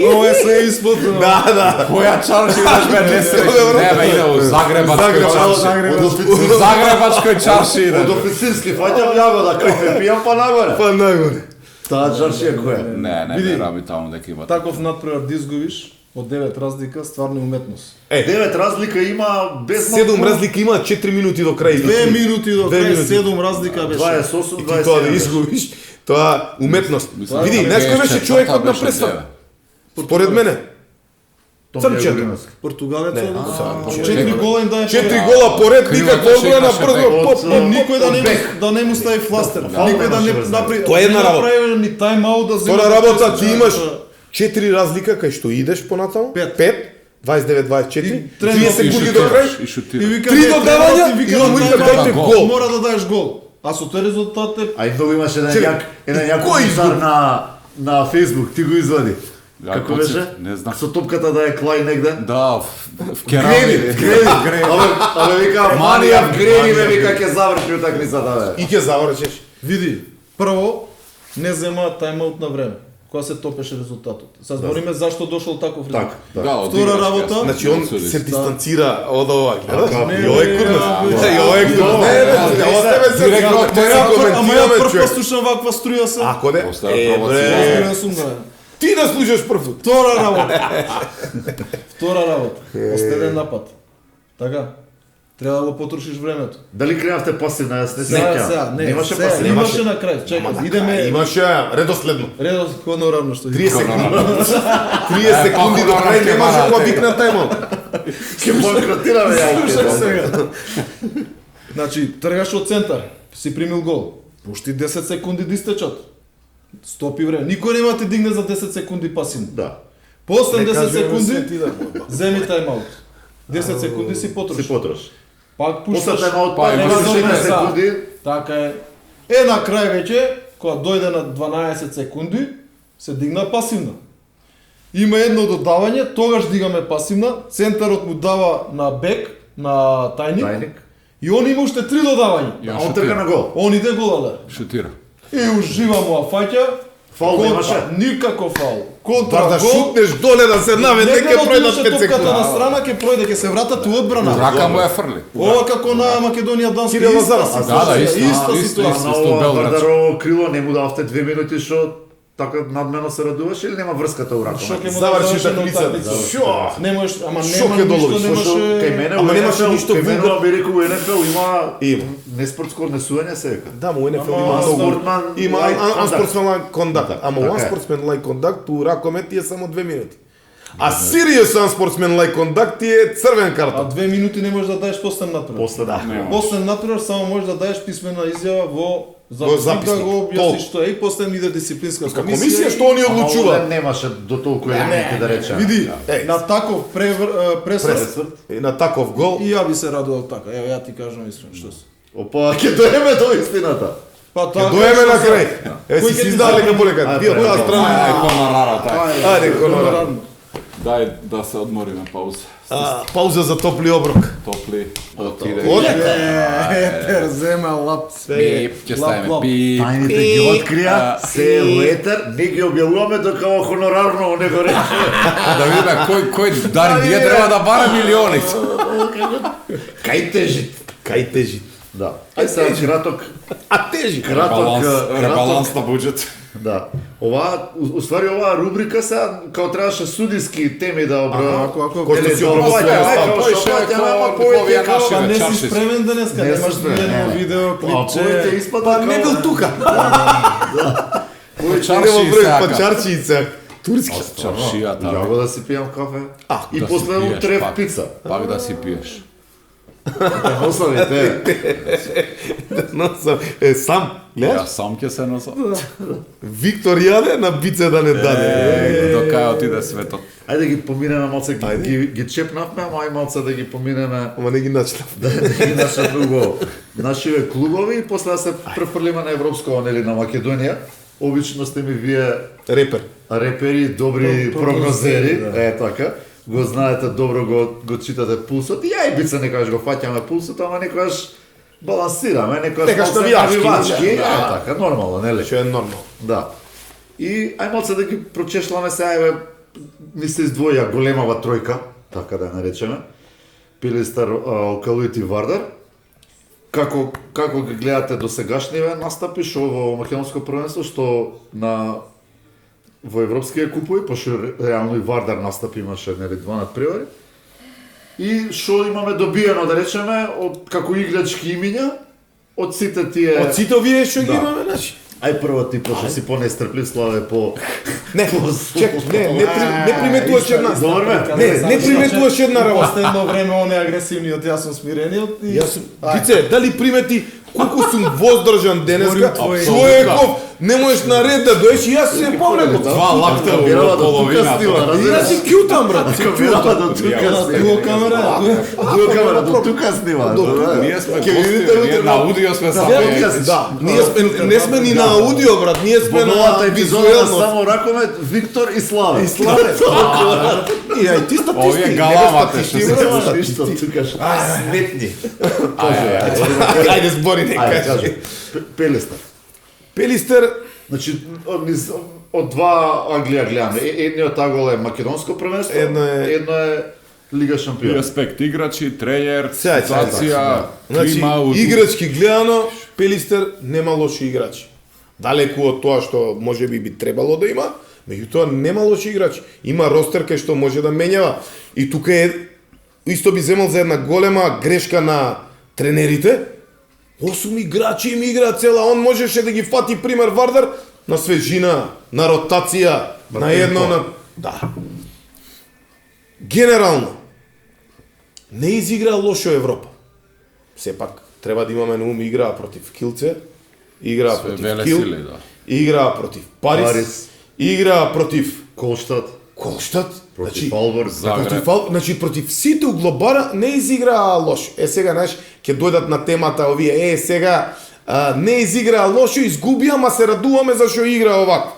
Ова е све испод. Да. Која чаршија идеш бе, не среќи. Не бе, иде у Загребачкој чаршија. У Загребачкој чаршија иде. Од официрски фаќам јагода, кафе пијам па нагоре. Па најгоре. Таа Чашија која? Не Види. раби таму дека има. Таков надпревар да изгубиш од 9 разлика, стварно уметност. 9 разлика има без 7 разлика има 4 минути до крај. 2 минути до Две крај, минути. 7 разлика беше. 28, И ти тоа да 27. изгубиш, тоа уметност. Мислам, Види, дека знаеш кој беше четврта човекот на беше пресврт? девет. Според мене. Црнчето. Португалец. Не, од 4 гола им даде. 4 гола поред, никакво Кривата одбрана шекаше брзо. бек. поп, Од, поп, И никој поп. да не му стави фластер. Фал Никој да не немаше да направи. Тоа е една не работа. направи ни тајм-аут да земе. Втора работа, ти имаш 4 разлика кај што идеш понатаму. Пет. 5, 29-24, И 30 секунди до крај. И И шутира. вика, 3 не, додавања треба ти и он вика да дајте гол. гол. Мора да даеш гол. А со тој резултат е А и многу имаше еден Чекай, јак кој коментар изгуби? на Facebook, ти го извади. Ја, Како подсет, беше? не знам. Со топката да е клај негде. Да, в керами. Грени. Абе вика, Манија в Грени ме вика ќе заврши утакмицата бе. И ќе завршиш. Види, прво не зема тајм-аут на време. Кога се топеше резултатот. Се збориме зашто дошол таков резултат. Так, Да, да. од Втора играчки работа, аспект. Значи он Судист. се дистанцира од ова, гледаш? Така, И ова е курнас. не, И ова е курнас. Не, не, ова тебе се Директно од терен, Ама ја прв човек. пат слушам ваква струја се. Ако не, Остава е, провоцира. бре, Озбилен сум да. ти да слушаш прв. Втора работа. Втора работа. Последен напад. Така. Треба да го потрошиш времето. Дали кренавте пасивна, јас не се Сега, сеќавам. не, Немаше сега, пасивна. имаше на крај. Чекај, идеме Имаше редоследно. редос хонорарно што 30 секунди. 30 секунди до крај немаше кога викна тајмаут. Ке банкротираме Слушај ја. сега. Значи, тргаш од центар, си примил гол. Пушти 10 секунди да истечат. Стопи време. Никој нема ти дигне за 10 секунди пасивно. Да. После Не 10 кажуваме секунди, се ти да. земи тајмаут. 10 секунди си Си потроши. потрош. Пак После пушташ. тајмаут па, па има нема за 16 да. секунди. Така е. На крај веќе, кога дојде на 12 секунди, се дигна пасивна. Има едно додавање, тогаш дигаме пасивна, центарот му дава на бек, на тајник, Тајник. и он има уште 3 додавања. Ја А он трка на гол. Он иде голале. Шутира. И ужива му афаќа. Фаул контра, немаше? Никако фаул. Контра Бар да гол. шутнеш доле да се наведе Не ке гледа пројдат отидеше 5 топката секунди. на страна, ќе пројде, ќе се вратат у одбрана. Рака му ја фрли. Ова како на Македонија Данска, Кирил иста Лазаров. ситуација, Да, иста иста А ситуација. на Исто ова Белград. Вардарово крило не му дававте 2 минути што така надмено се радуваш или нема врската у раком? Шо ќе му Заврши заврши такмицата. утакмица? Шо? Не можеш, ама Шо нема ќе ништо, доловиш? Кај немаше... мене Ама у немаше НФЛ, ништо кај мене вулгар. у Америка у НФЛ има Има. неспортско однесување се века. Да, му НФЛ Ама има многу. спортман Има лайк кондакт. unsportsmanlike conduct. Ама Така е. unsportsmanlike conduct у ракомет ти е само 2 минути. А serious unsportsmanlike conduct ти е црвен А карта. 2 минути не можеш да даеш последен натпревар. После да. Последен натпревар само можеш да даеш писмена изјава во записник. записник да го објасниш Толку. што е и после иде дисциплинска Комисија што они Ама одлучува. овде немаше до толку елементи да речеме. Види, Е, на таков пресврт Пресврт. И на таков гол. и ја би се радувал така. Ево ја ти кажам искрено што се. Опа, ќе доеме до истината. Па Ќе доеме на крај. Е, Кој си ќе ти издалека забрани? полека. Ти од таа страна. Ај, хонорара, така. Ајде, хонорар. Дај да се одмориме пауза. Пауза за топли оброк. Топли. Отиде. Етер зема лап. Пип, ќе ставиме лап. пип. Тајните ги открија, се е во етер, не ги објавуваме дока во хонорарно не го рече. Да видиме кој Дарин Дие треба да бара милиони. Кај тежит. Кај тежи. Да. Ај сега краток, А тежи. Ребаланс на буџет. да. Ова, уствари оваа рубрика сега, као требаше судиски теми да обработи. Ако Кој што си па не си спремен денеска, Не немаш сум спремен, видено не. видео, Повеќе клипче. испада Па не бил тука. Чарши Па чарчица. Турски. Чаршијата. Ја го да си пијам кафе. И да си после му пиеш треф пак. пица. Пак да си пиеш. Оставите. Носам. Сам. Гледаш? Јас сам ќе се носам. Виктор јаде на бице да не даде. До кај отиде светот. Ајде ги поминеме малце, ги чепнавме, ама ај малце да ги поминеме Ама не ги начнав. да ги наша друго нашиве клубови и после да се префрлиме на европско, нели на Македонија. Обично сте ми вие Репер. репери, добри прогнозери, така. Го знаете добро, го читате пулсот. И ја и бица некогаш го фаќаме пулсот, ама некогаш балансираме, некогаш Некогаш малце навивачки, да, така, нормално, нели? Што е нормално. Да. И ај малце да ги прочешламе сега, еве, ми се издвоја големава тројка, така да ја наречеме. Пилистар, Алкалуит и Вардар. Како ги гледате до сегашниве настапи, што во македонско првенство, што во европските купови, пошто реално и Вардар настапи имаше нели два надпревари. И што имаме добиено, да речеме, од како иглачки имиња, од сите тие... Од сите овие што ги Да. имаме, значи. Ај прво ти, пошто си понестрплив, Славе, по... Не, чек, не приметуваш една. Добар бе. Не приметуваш една работа. После едно време он е агресивниот, јас сум смирениот и Јас сум, Бице, дали примети колку сум воздржан денеска? Твој- Човеков, не можеш на ред да доеш и јас се повредов. Два лакта Бирала во до тука половината. стила, Јас разбираш? си кјутам, брат. Бирала до тука дуо снима. камера, Дуо камера, до тука снима. Ние сме Ќе видите гости, ние утре на аудио сме Да, сами. подкаст. Да, ние сме, не сме ни на аудио, брат, ние сме Во новата на епизода на визуелно. Само Ракомет, Виктор и Славе. И Славе. И ај ти статисти, Овие не бе галамате, статисти, што се брат. Немаш ништо, тука што. Сметни. Ајде збори не Ајде, кажи. кажи. Пелестар. Пелистер, Значи, од два Англија гледаме. Едниот агол е македонско првенство, Едно е Лига шампион. Респект играчи, трејер, Сега, ситуација, значи, клима, играчки гледано, Пелистер нема лоши играчи. Далеку од тоа што може би требало да има, меѓутоа нема лоши играчи. Има ростер кај што може да менјава. И тука е, исто би земал за една голема грешка на тренерите. 8 играчи им играат цела, он можеше да ги фати пример Вардар на свежина, на ротација, на едно, на... Да. Генерално, не изигра лошо Европа. Сепак, треба да имаме на ум, играа против Килце, играа Све против веле Кил, сили, да. играа против Парис, Парис. играа против Колштад, Колштад, против Алборг. Загреб. против сите углобара не изиграа лошо. Сега, знаеш, ќе дојдат на темата овие, сега не изиграа лошо, изгубија, ама се радуваме зашо игра овако.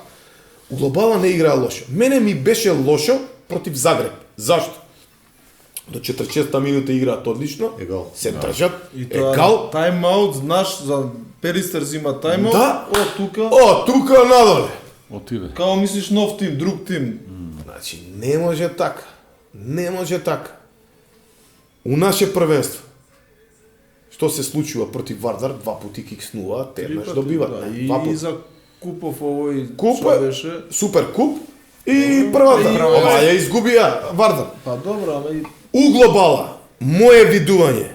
Углобала не играа лошо. Мене ми беше лошо против Загреб. Зашто? До 46-та минута играат одлично, Егал. се држат, и тоа егал. тайм-аут, знаеш, за Пелистер зима тайм-аут, Да. тука, Тука надоле. Отиде. као мислиш нов тим, друг тим. Значи, не може така. Не може така. У наше првенство, што се случува против Вардар, два пути кикснува, те еднаш добиват. Да, Два и пути. за Купов овој Куп што е- беше. Супер куп и првата. Ова ја изгубија Вардар. Па добро, ама и Углобала, моје видување,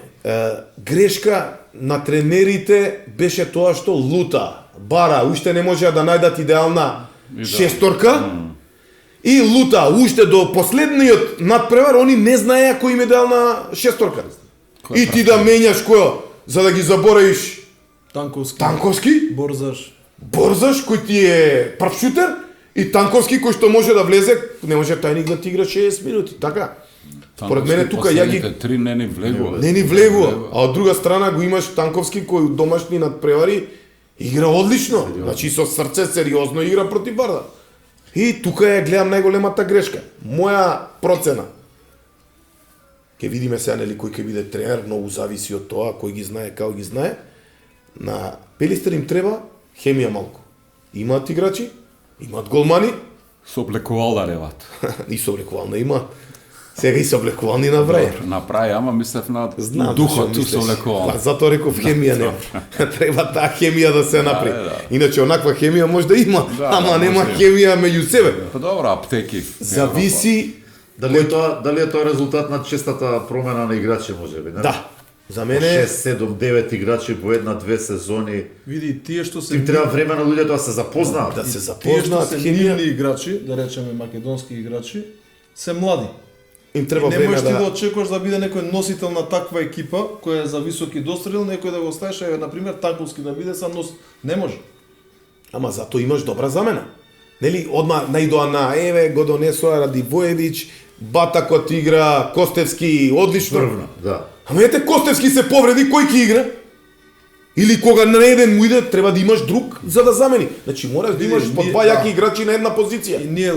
грешка на тренерите беше тоа што лута, бара, уште не можеа да најдат идеална шесторка. И лута, уште до последниот надпревар, они не знаеа кој им е идеална шесторка. И ти да менјаш кој, за да ги заборавиш Танковски, Танковски, Борзаш. Борзаш кој ти е прв шутер и Танковски кој што може да влезе, не може тајник да ти игра 60 минути, така? Според мене тука ја ги Последните три не ни влегува. не ни влегува, а од друга страна го имаш Танковски кој у домашни надпревари игра одлично. Значи со срце сериозно игра против Вардар. И тука ја гледам најголемата грешка. Моја процена. Ке видиме сега нели кој ќе биде тренер, многу зависи од тоа, кој ги знае, како ги знае. На Пелистер им треба хемија малку. Имаат играчи, имаат голмани, Со облекувал да реват. и соблекувална има. Сега и се облекувални направи. Направи, ама мислев на Знам духот зашо ту со мислиш. лекувал. Па, затоа реков хемија не. Треба таа хемија да се направи. да. Иначе онаква хемија може да има, Да, ама да, нема може. хемија меѓу себе. Па добро, аптеки. Зависи, Дали е тоа резултат на честата промена на играчи, можеби, не? да. За 6, мене 7, 9 играчи по една-две сезони. Види, тие што се Им треба време на луѓето да се запознаат. да се тие што запознаат се хемија, нивни играчи, да речеме македонски играчи, се млади. им треба Не време можеш ти да да очекуваш да биде некој носител на таква екипа која е за високи дострел, некој да го оставиш, на пример Танковски да биде са нос. Не може. Ама затоа имаш добра замена. Нели, одма најдоа на еве го донесоа Радивоевиќ, Батакот игра, Костевски одлично. Врвно, да. Ама ете Костевски се повреди, кој ќе игра? Или кога на еден му иде, треба да имаш друг за да замени. Значи мораш да имаш по ние- два да. јаки играчи на една позиција. И ние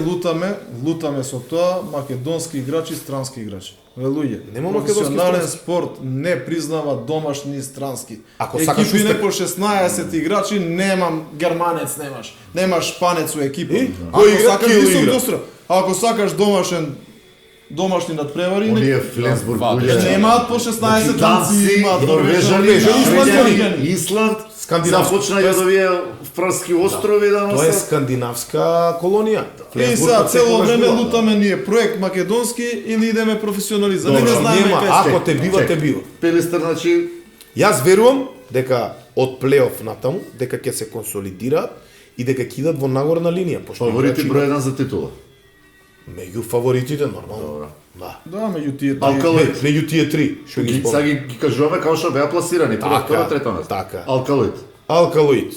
лутаме со тоа македонски играчи, странски играчи. Луѓе, Нема македонски професионален странски. спорт не признава домашни и странски. Ако сакаш Екипи не успех. по 16 играчи, немам германец немаш. Немаш шпанец у екипа. И? Ако Кој игра, сакаш Кило висок игра. дострел, ако сакаш домашни надпревари, Оние Фленсбург Вадиш. луѓе. немаат по 16 Данци, танци, имаат Норвежани, Норвежани, Шведјани, Исланд, Скандинавски. започна и од овие фрски острови да Тоа е носат. скандинавска колонија. И Фленсбург сега од цело секогаш време била. лутаме ние проект македонски или идеме професионализам. Не Добро, знаеме Нема, кај сме. ако те бива, те бива. Пелистер, значи, Јас верувам дека од плейоф натаму, дека ќе се консолидираат и дека ќе идат во нагорна линија. Пошто фаворити играчи број 1 за титула. меѓу фаворитите нормално. Добро. Да. Да, меѓу тие три. Алкалоид. Меѓу тие три, што ги Сега спомнам. ги кажуваме како што беа пласирани, прво, Така, второ, трето место. така. Алкалоид. Алкалоид.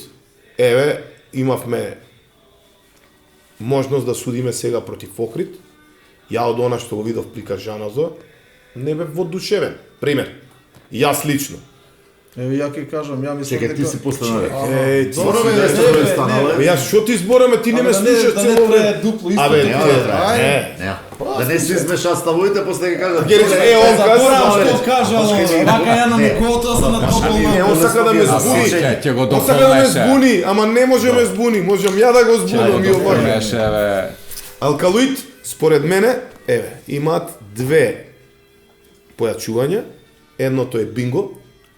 Еве, имавме можност да судиме сега против Охрид. Ја од она што го видов при Кажаназо, не бев воодушевен. Пример. Јас лично. Еве ја ќе кажам, ја мислам Чекај, ти си постанале. Еј, Добро, бе, не, нешто не, бе не, станало, не, е. Јас што ти збораме, ти не ме да не- слушаш да не цело трае време. дупло, исто Абе, така. Нема да трае. не. Не. Да не се измешаат ставовите, после ќе кажат. Ќе рече, е, он Заборав кажа, што кажал, Башка, вака ја на не. Николата се натопол не, на... он сака да ме А, збуни. Ќе го Он сака да ме дополнеше. збуни, ама не може ме збуни, можам ја да го збунам и овака. Дополнеше, бе. Алкалоид, според мене, еве, имаат две појачувања. Едното е бинго,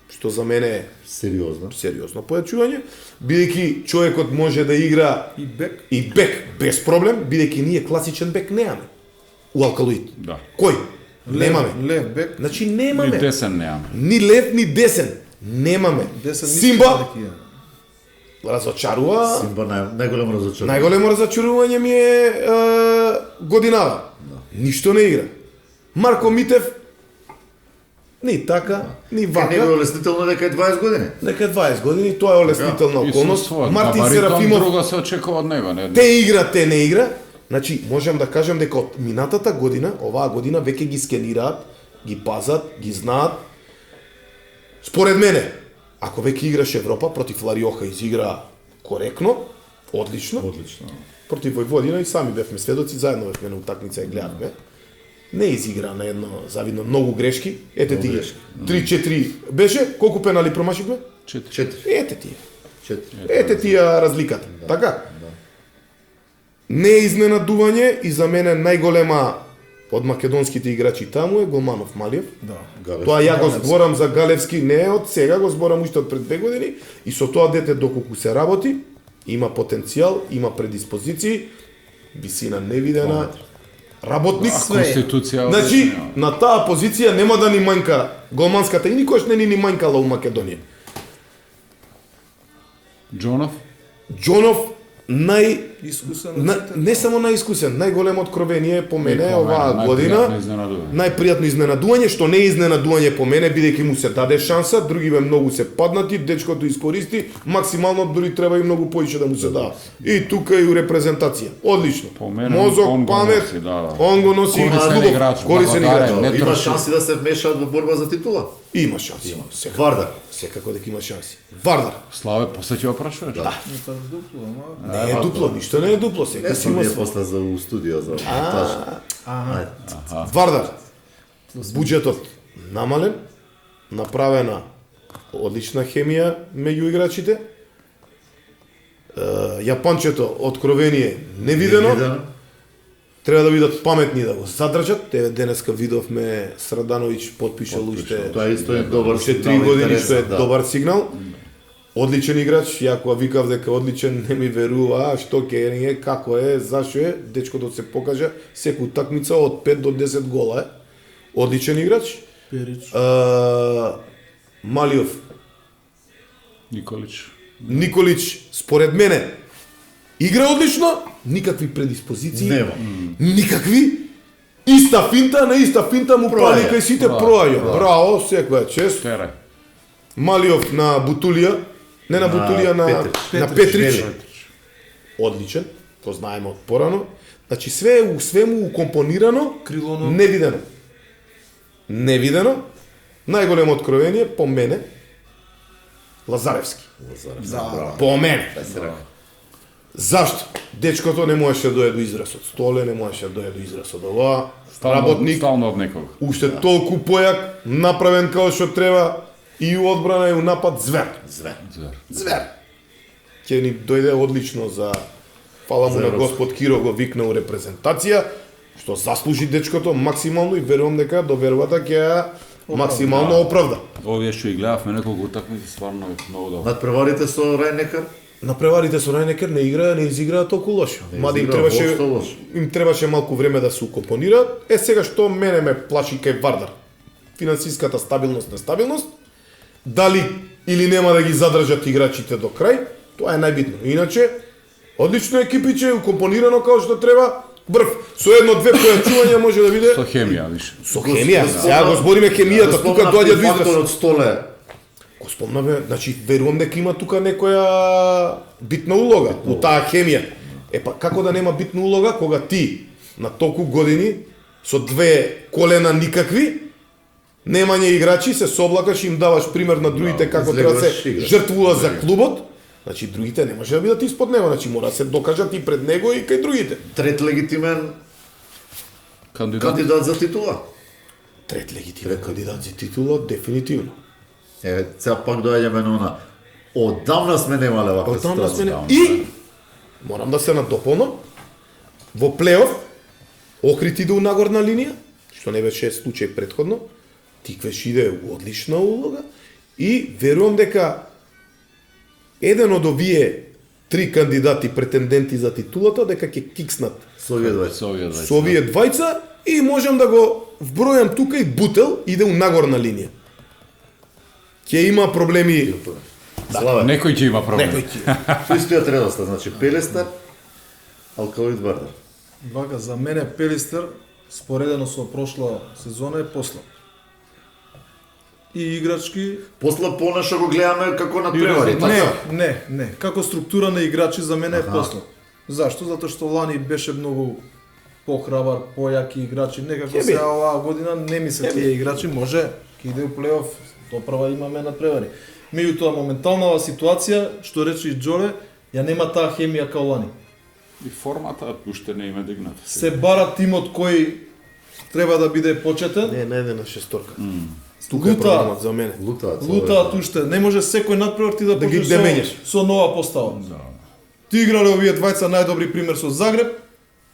што за мене е Сериозно. сериозно појачување, бидејќи човекот може да игра И бек. и бек без проблем, бидејќи ние класичен бек немаме у Алкалоид. Да. Кој? Немаме. Лев бек. Значи Ни немаме. десен немаме. Ни лев, ни десен. Немаме. Десен Симба такива. разочарува. Симба најголемо разочарување. Најголемо разочарување ми е годинава. Ништо не игра. Марко Митев ни така, ни Кај вака. него е олеснително дека е 20 години. Нека 20 години, тоа е олеснителна И со околност. својот Мартин габаритон Серафимов, друго се очекува од него, не? те игра, те не игра. Значи, можам да кажам дека од минатата година, оваа година веќе ги скенираат, ги пазат, ги знаат. Според мене, ако веќе играш Европа против Лариоха изигра коректно, одлично. Одлично. Против Војводина и сами бевме сведоци, заедно бевме на утакмица и гледавме. Не изигра на едно завидно многу грешки. Ете ти ги. грешки. 3-4 беше, колку пенали промашивме? 4. Ете ти. 4. Ете ти ја разликата. Така? Не е изненадување и за мене најголема од македонските играчи таму е Голманов Малиев. Да. Тоа ја го зборам за Галевски, не е од сега, го зборам уште од пред 2 години и со тоа дете доколку се работи, има потенцијал, има предиспозиции, висина невидена, работник. Конституција. Значи, одлична. на таа позиција нема да ни манјка голманската и никош не ни манјкала у Македонија. Джонов? Джонов Искусен. не само најискусен, најголемо откровение по мене И по мене, оваа најпријатно година. изненадување. Најпријатно изненадување, што не е изненадување по мене, бидејќи му се даде шанса, други бе многу се паднати, дечкото искористи, максимално дури треба и многу поише да му се дава. И тука и у репрезентација. Одлично. По мене Мозок, он го памет, носи, да. он го носи Корисен клубов, играч, корисен благодарен, играч. не Има трчи. шанси да се вмешаат во борба за титула. Има шанси. Секако, Вардар. секако дека има шанси. Вардар. Славе, после ќе го прашуваш? Да. Не е дупло, ништо не е дупло, сега Не си сум има ние свој. после за у студио за монтаж. Вардар. Буџетот намален, направена одлична хемија меѓу играчите. Јапончето откровение невидено. треба да бидат паметни да го задржат. Еве денеска видовме Срадановиќ потпишал уште Тоа исто е добар уште 3 сигнал, години, интересен, што е да. добар сигнал. Одличен играч, ја кога викав дека одличен, не ми верува, што ќе е, како е, зашо е, дечкото се покажа, секу утакмица од 5 до 10 гола е. Одличен играч. Перич. Малиов, Николич. Николич, според мене, игра одлично, никакви предиспозиции, Нема. никакви. Иста финта, на иста финта му Проаѓа. пали кај сите проаѓа. Браво, секоја чест. Тере. Малиов на Бутулија, не на Бутулија, на Петрич. на Петрич. Одличен, то знаеме од порано. Значи све му укомпонирано, Крилоно. невидено. Невидено. Најголемо откровение по мене Лазаревски. По мене. Зашто? Дечкото не можеше да дојде до израз од Столе, не можеше да дојде до израз од ова. Работник, Стално од некога. уште толку појак, направен како што треба, и у одбрана и у напад звер. Звер. Ќе ни дојде одлично за фала му на Господ Киро го викна у репрезентација, што заслужи дечкото максимално и верувам дека довербата ќе ја максимално оправда. Овие што ги гледавме неколку утакмици стварно е многу добро. Надпреварите со Рајнекар, Напреварите со Рајнекер не изиграа толку лошо. Мада им изиграа требаше воопшто лошо. им требаше малку време да се укомпонираат. Сега што мене ме плаши кај Вардар. Финансиската стабилност, нестабилност. Дали или нема да ги задржат играчите до крај, тоа е најбитно. Иначе одлично екипиче, укомпонирано како што треба. Брв, со едно-две појачувања може да биде Со хемија, више. со хемија. Сега го збориме хемијата, тука доаѓа до израз. фактор од Столе. Го спомнаме, значи верувам дека има тука некоја битна улога у таа хемија. Па како да нема битна улога кога ти на толку години со две колена никакви немање играчи се соблакаш и им даваш пример на другите како треба да излегуваш се игра. жртвува за клубот. Значи другите не може да бидат испод него, значи мора да се докажат и пред него и кај другите. Трет легитимен кандидат за титула. Трет легитимен кандидат за титула дефинитивно. Сега пак доаѓаме на она. Одамна сме немале ваква Одамна сме ситуација. и морам да се надополнам. Во плейоф Охрид иде у нагорна линија, што не беше случај претходно. Тиквеш иде у одлична улога и верувам дека еден од овие три кандидати претенденти за титулата дека ќе кикснат Со овие двајца. со овие двајца и можам да го вбројам тука и Бутел иде у нагорна линија. Ќе има проблеми. Славе, Некој ќе има проблем. Некој ќе. кои стојат редоста, значи Пелестар, Алкалоид Вардар. Вака, за мене Пелистер, споредено со прошла сезона, е послаб. И играчки... После понешто го гледаме како надпревари, Не, така? не. Како структура на играчи за мене е послаб. Зашто? Затоа што лани беше многу похрабар, појаки играчи. Некако Ќе би. сега оваа година не ми се тие играчи, може, ќе иде у плейоф, допрва имаме надпревари. Меѓутоа, моменталнава ситуација, што рече и Џоле, ја нема таа хемија као лани. И формата уште не има дигната. Се бара тимот кој треба да биде почетен, Не, најдена шесторка. Тука е Лута. проблемот за мене. Лутаат уште. Не може секој надпревар ти да Да ги почнеш деменеш. со нова постава. Ти играле овие двајца најдобри пример со Загреб,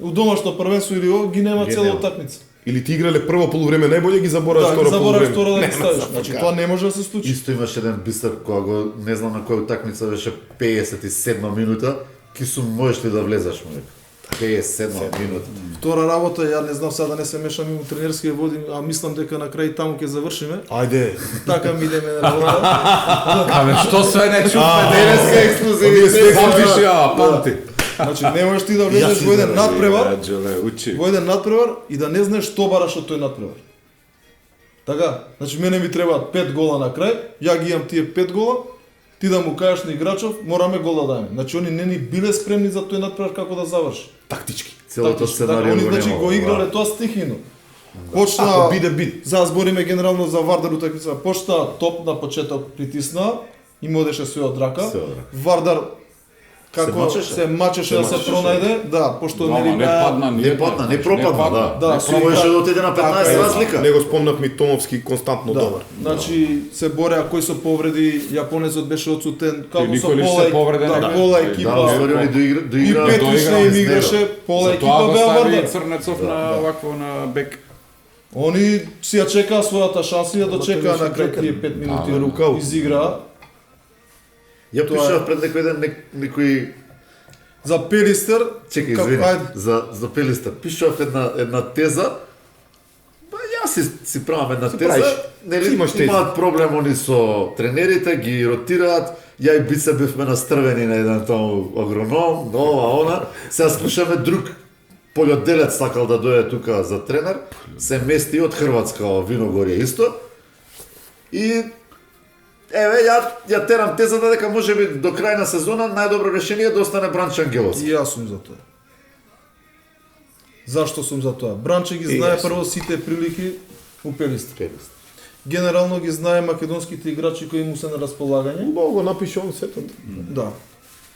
у домашно првенство или ово ги нема Ги цела нема. утакмица. Или ти играле прво полувреме најбоље, ги забораваш Да, второ забораш полувреме. второ да ги Нема ставиш. за Значи така. тоа не може да се случи. Исто имаше еден бистер кога го не знам на која утакмица беше 57 минута, ки сум можеш ли да влезеш му века. 57 минута. Втора работа, ја не знам сега да не се мешам и у тренерски води, а мислам дека на крај таму ќе завршиме. Ајде. Така ми идеме на работа. Абе, што све не чувстве Денеска Овие ексклузивни. све Помниш ја, памти. Значи не можеш ти да влезеш во еден надпревар, Џеле, учи. во еден надпревар и да не знаеш што бараш од тој надпревар. Така, значи мене ми требаат 5 гола на крај, ја ги имам тие 5 гола, ти да му кажеш на играчов, мораме гол да дадеме. Значи они не ни биле спремни за тој надпревар како да заврши. Тактички. Целото Тактички, сценарио они го значи нема. го играле тоа стихино. Почна Ако биде, биде. За збориме генерално за Вардар утакмица. Почна топ на почеток притисна, им одеше све од рака. Све од рака. Вардар како мачеше? се мачеше да се мачеше. пронајде, да, пошто Дома нели не беа- падна ни Не една, падна, не значи, пропадна, да. Да, Не можеше да отиде на 15 Така е, разлика. Него спомнав ми Томовски константно Да. добар. Значи се бореа кој со повреди, јапонецот беше отсутен, како со Николич пола се повреден, да, да. пола Да, екипа. Да, уствари они И доигра Петрушне им без него. играше, пола Затоа екипа го беа стави Вардар. Црнецов на вакво на бек. Они си ја чекаа својата шанса и ја дочекаа на крај тие 5 минути Да, рукав. изиграа. Ја Тоа пишав е. пред некој ден некој За Пелистер, чекај, како- извини, ајде, за Пелистер. Пишав една теза. Па јас си правам една теза. правиш. Нели Си имаш теза. имаат проблем они со тренерите, ги ротираат. Ја и Бице бевме настрвени на еден таму агроном, ова, она. Сега слушаме друг полјоделец сакал да дојде тука за тренер. Се мести од Хрватска, ова Виногорје исто. И еве, ја терам тезата дека можеби до крај на сезона најдобро решение е да остане Бранче Ангеловски. и јас сум за тоа. Зашто сум за тоа? Бранче ги И знае јас. прво сите прилики у Пелистер. Генерално ги знае македонските играчи кои му се на располагање. Убаво го напише он сетот. Да.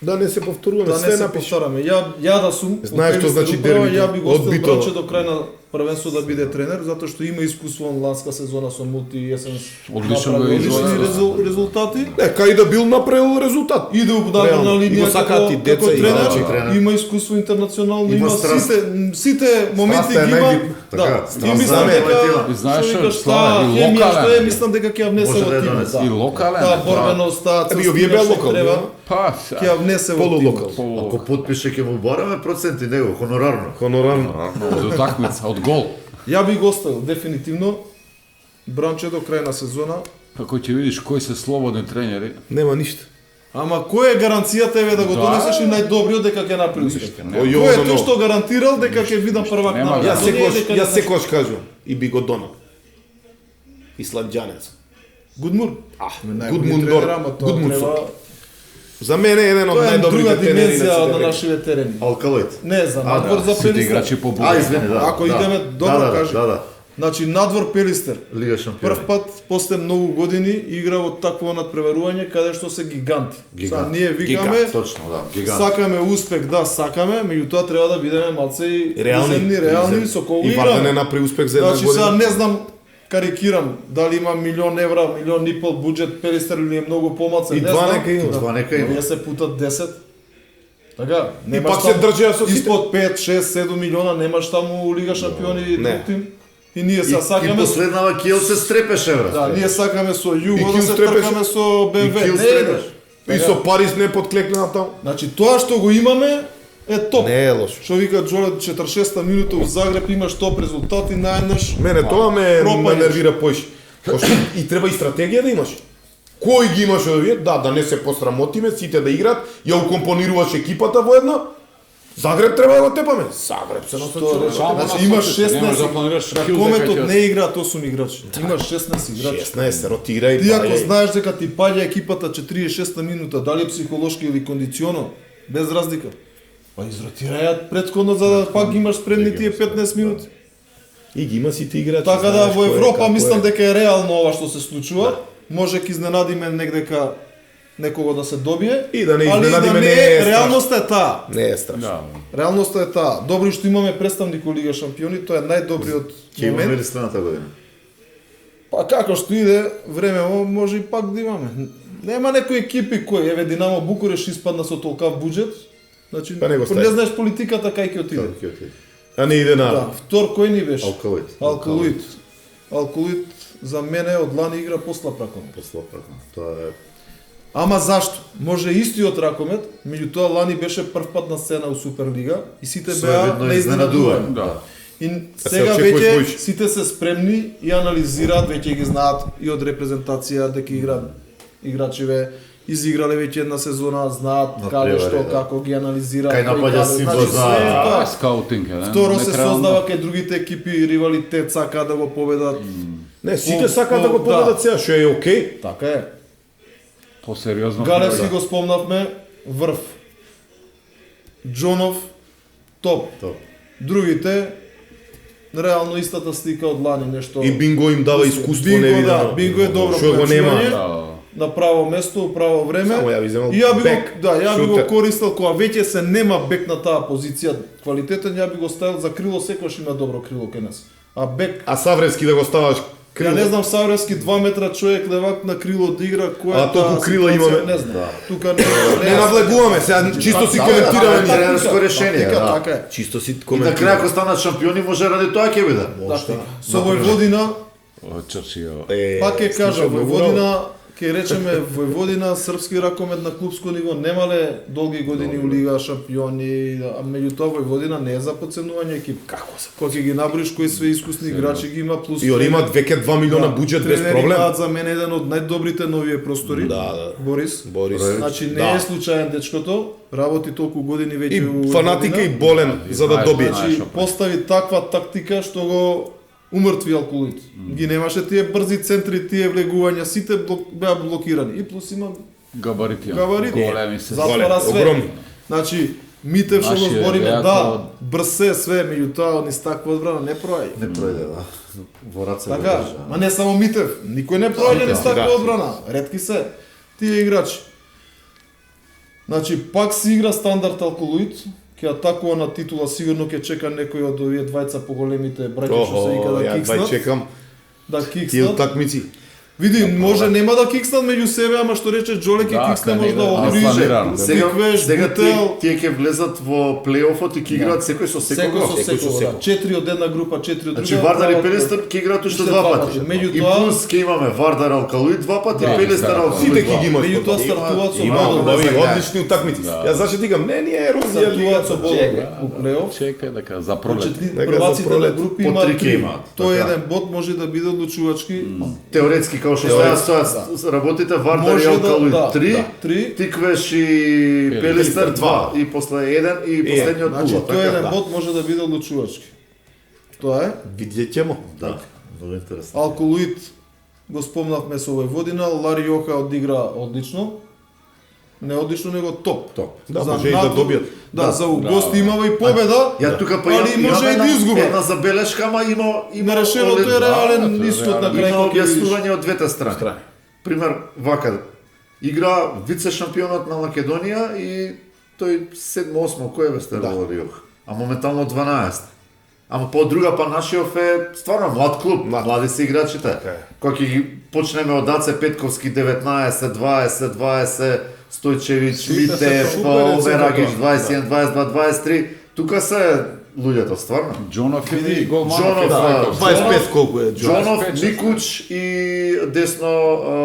Да не се повторуваме, Да не све се напише. повтораме. Ја да сум Знаеш од што Пелистер значи управа, дербито? ја би го оставил Одбито. Бранче до крај на првенство да биде тренер, затоа што има искуство он ланска сезона со Мулти и есен. Одлично направил го изводи, одлични резултати. Нека и да бил направил резултат. Иде ударна Реално. И линија го сакаат и деца, и тренер, младши тренер. има искуство интернационално, Има има страст. сите моменти Страста е ги има. најбитна. Така, Да, страст и мислам за мен е дека тема. И знаеш што што, викаш, Слава, таа и хемија локален што е, е. мислам дека ќе ја внесе Може да во ја тимот. донесе. И локален Таа е, тоа. борбеност, таа Еби, овие беа црстина што локални, треба, а? Па, ќе ја внесе во Полулокал. тимот. Ако подпише ќе му бараме проценти него, хонорарно. Хонорарно. од утакмица, од гол. Ја би го оставил дефинитивно Бранче до крај на сезона. Како ќе видиш кои се слободни тренери, Нема ништо. Ама кој е гаранцијата еве да го Да. донесеш и најдобриот дека ќе направи успех? Ништо, О, нема. јо, Кој е но, тој но. што гарантирал дека ќе биде првак Нема на гаранција. Јас секогаш, дека јас секогаш кажувам и би го донал. Исландјанец. Гудмур. Гудмундор. Гудмундсор. За мене е еден од Тоа е друга најдобрите тренери димензија на на сите. нашите терени. Алкалоид. Не за надвор за сите Пелистер. играчи по А, извини, да. Ако да. идеме, добро да, кажи. Да, да. Значи надвор Пелистер. Лига шампиони. Прв пат после многу години игра во такво надпреварување каде што се гиганти. Гигант. Са, ние викаме, Гигант, Точно, да. Гигант. сакаме успех, да, сакаме, меѓутоа треба да бидеме малце и Реални. земни, реални со кого И Вардар не играме. направи успех за една Значи сега година. не знам, карикирам, дали има милион евра, милион и пол буџет Пелистер или е многу помалце, И не два знам. нека има. Това нека има. Ние се путат 10. Така, И немаш пак се таму- држеа со сите. Испод 5, 6, 7 милиона немаш таму Лига шампиони и Не. друг тим. И ние И, се и сакаме последнава Киел се стрепеше, брат. да, ние сакаме со И Југо да Кил се стрепеше. тркаме со БМВ. И Кил Не, стрепеше. И со Париз не подклекна таму. Значи тоа што го имаме е топ. Не е лошо. Што вика Джоле 46-та минута у Загреб имаш топ резултати наеднаш. Мене тоа ме пропаѓаш. нервира поиш. Пошто и треба и стратегија да имаш. Кој ги имаш овие? Да не се посрамотиме, сите да играат, ја укомпонируваш екипата во една. Загреб треба да го тепаме. Загреб се насочува. Значи имаш 16. Немаш да планираш На кил дека кометот ќе- не играат 8 играчи. Имаш 16 играчи. 16 ротирај. Ти ако дај. знаеш дека ти паѓа екипата 46-та минута, дали е психолошки или кондиционо, без разлика. Па изротирај ја претходно за да пак ги имаш спремни тие 15 минути. И ги има сите играчи. Така да знаеш во кој е, Европа како мислам е. дека е реално ова што се случува. Може ќе изненадиме негдека некого да се добие. И да не али изненадиме, да не е страшно. реалноста е таа. Не е страшно. Да. Реалноста е таа. Добро што имаме представник во Лига шампиони, тоа е најдобриот Ќе имаме момент. ли следната година? Па како што иде времево може и пак да имаме. Нема некои екипи кои еве Динамо Букуреш испадна со толкав буџет. Значи Па не го стави. не знаеш политиката кај ќе отиде. Ќе отиде. А не иде на. Да, втор кој ни беше? Алкалоид. Алкалоид. Алкалоид за мене од лани игра после Пракомет. Послопратно. Тоа е Ама зашто? Може истиот Ракомет, меѓутоа лани беше прв пат на сцена у Суперлига и сите беа Своевидно на изненадување. изненадување. Да. И се сега очекуваш веќе поише. сите се спремни и анализираат, веќе ги знаат и од репрезентација дека играат играчиве, изиграле веќе една сезона, знаат На каде што, превари, да. како ги анализираат. Кај кој напаѓа каде. символ Значи, за- све е Тоа тоа. е скаутинг, е, Второ се нетребно. создава кај другите екипи ривалитет, сакаат да го победат. Не, сите сакаат да го победат сега, што е окей. Така е. По-сериозно. Галевски го спомнавме, врв. Джонов, топ. тоа. Другите, реално истата слика од лани, нешто... И Бинго им дава искуство Бинго, невидено. да, Бинго е добро Што го нема. појачување. Да. на право место, у право време. Само ја би земал И ја би бек, го, да, ја би го шутер. користел кога веќе се нема бек на таа позиција квалитетен, ја би го ставил за крило, секогаш има добро крило кај нас. А бек, А Савревски да го ставаш крило. ја не знам Савревски 2 метра човек левак на крило да игра, која А толку крила имаме. не знам. Да. Тука Не навлегуваме, сега чисто си Да, коментираме. да, тренерско решение, Така, да. така е. Чисто си И на крај коментираме. ако станат шампиони може ради тоа ќе биде. Така. Со Војводина, Чрчио. пак ќе кажа, слушам, многу Војводина, ќе речеме Војводина, српски ракомет на клубско ниво, немале долги години у Лига шампиони, а меѓутоа Војводина не е за подценување екип. Како се? Кога ќе ги наброиш кои све искусни играчи ги има, плюс И они имаат веќе 2 милиона буџет без тренери проблем. имаат за мене еден од најдобрите новие простори. Да, да. Борис. Борис. Значи не Да. е случаен дечкото, работи толку години И веќе у фанатика и Војводина. болен за да знаеш, добие. знаеш. Значи шо прави. постави таква тактика што го умртви Алкулит. Ги немаше тие брзи центри, тие влегувања, сите беа блокирани. И плюс има Габарити. габарити. Големи се. Затвара све. огромни. Значи Митев што го Нашиот збориме, вејако- да, брз се све, меѓутоа ни таква одбрана не проаѓа. Не пројде, да. Во раце го Така, држа. ма не само Митев, никој не проаѓа ни таква одбрана. Ретки се тие играчи. Значи пак си игра стандард Алкулоид, ќе атакува на титула, сигурно ќе чека некој од овие двајца поголемите браќа што се вика Охо, да ја бај кикснат. чекам Да тие кикснат. утакмици. Види, може нема да кикснат меѓу себе, ама што рече Джоле ќе Да, киксне кај може да него е обриже. планирано. Сега Бутел, тие ќе влезат во плейофот и ќе играат секој со секој секој. со секој со секој, да. секој. 4 од една група, 4 од друга. Значи Вардар и прават- Пелестер ќе играат уште уште два два пати. пати. Меѓутоа- И плюс ќе имаме Вардар Алкалоид два пати, Да, Пелестер да. Алкалоид Сите два. ќе ги имаш. Меѓутоа стартуваат со Има бодови. нови да. одлични утакмици. Јас зашто викам, не е ерозија лига. Стартуваат со бодови у плейоф. Чекај дека за Значи, пролет. Нека за прваците на пролет групи по имаат три ќе 3. имаат, Тој така. еден бод може да биде одлучувачки. Теоретски како што стојат работите Вардар и Може да, Алкалоид да, 3, да, 3. Тиквеш и Пелестер 2 и после 1 и последниот Значи, нула. тој еден Така, бод може да биде одлучувачки. Тоа е. Видеќемо. да, многу интересно. Алколоид го спомнавме со Војводина, Лари Јоха одигра одлично. Не одлично, него топ. Топ. Да, За може и да НАТО- добијат. Да, за гости имава и победа, Ја тука па али може и да изгуба. една забелешка, ама има Нерешеното е реален исход на крај Има кој ќе видиш. објаснување од двете страни. Пример, вака, игра вице-шампионот на Македонија и тој 7-8, кој е стерало Риох? А моментално 12. Ама по друга па нашиов е стварно млад клуб, млади се играчите. Така е. Кога ќе ги почнеме од Аце Петковски 19, 20, 20, Стојчевиќ, Сите Митев, се супер, Оверагиш сите 21, 22, 23, тука се луѓето стварно. Джонов е голман. Джонов, Да, 25 колку е Джон. Джонов, 25, Никуч и десно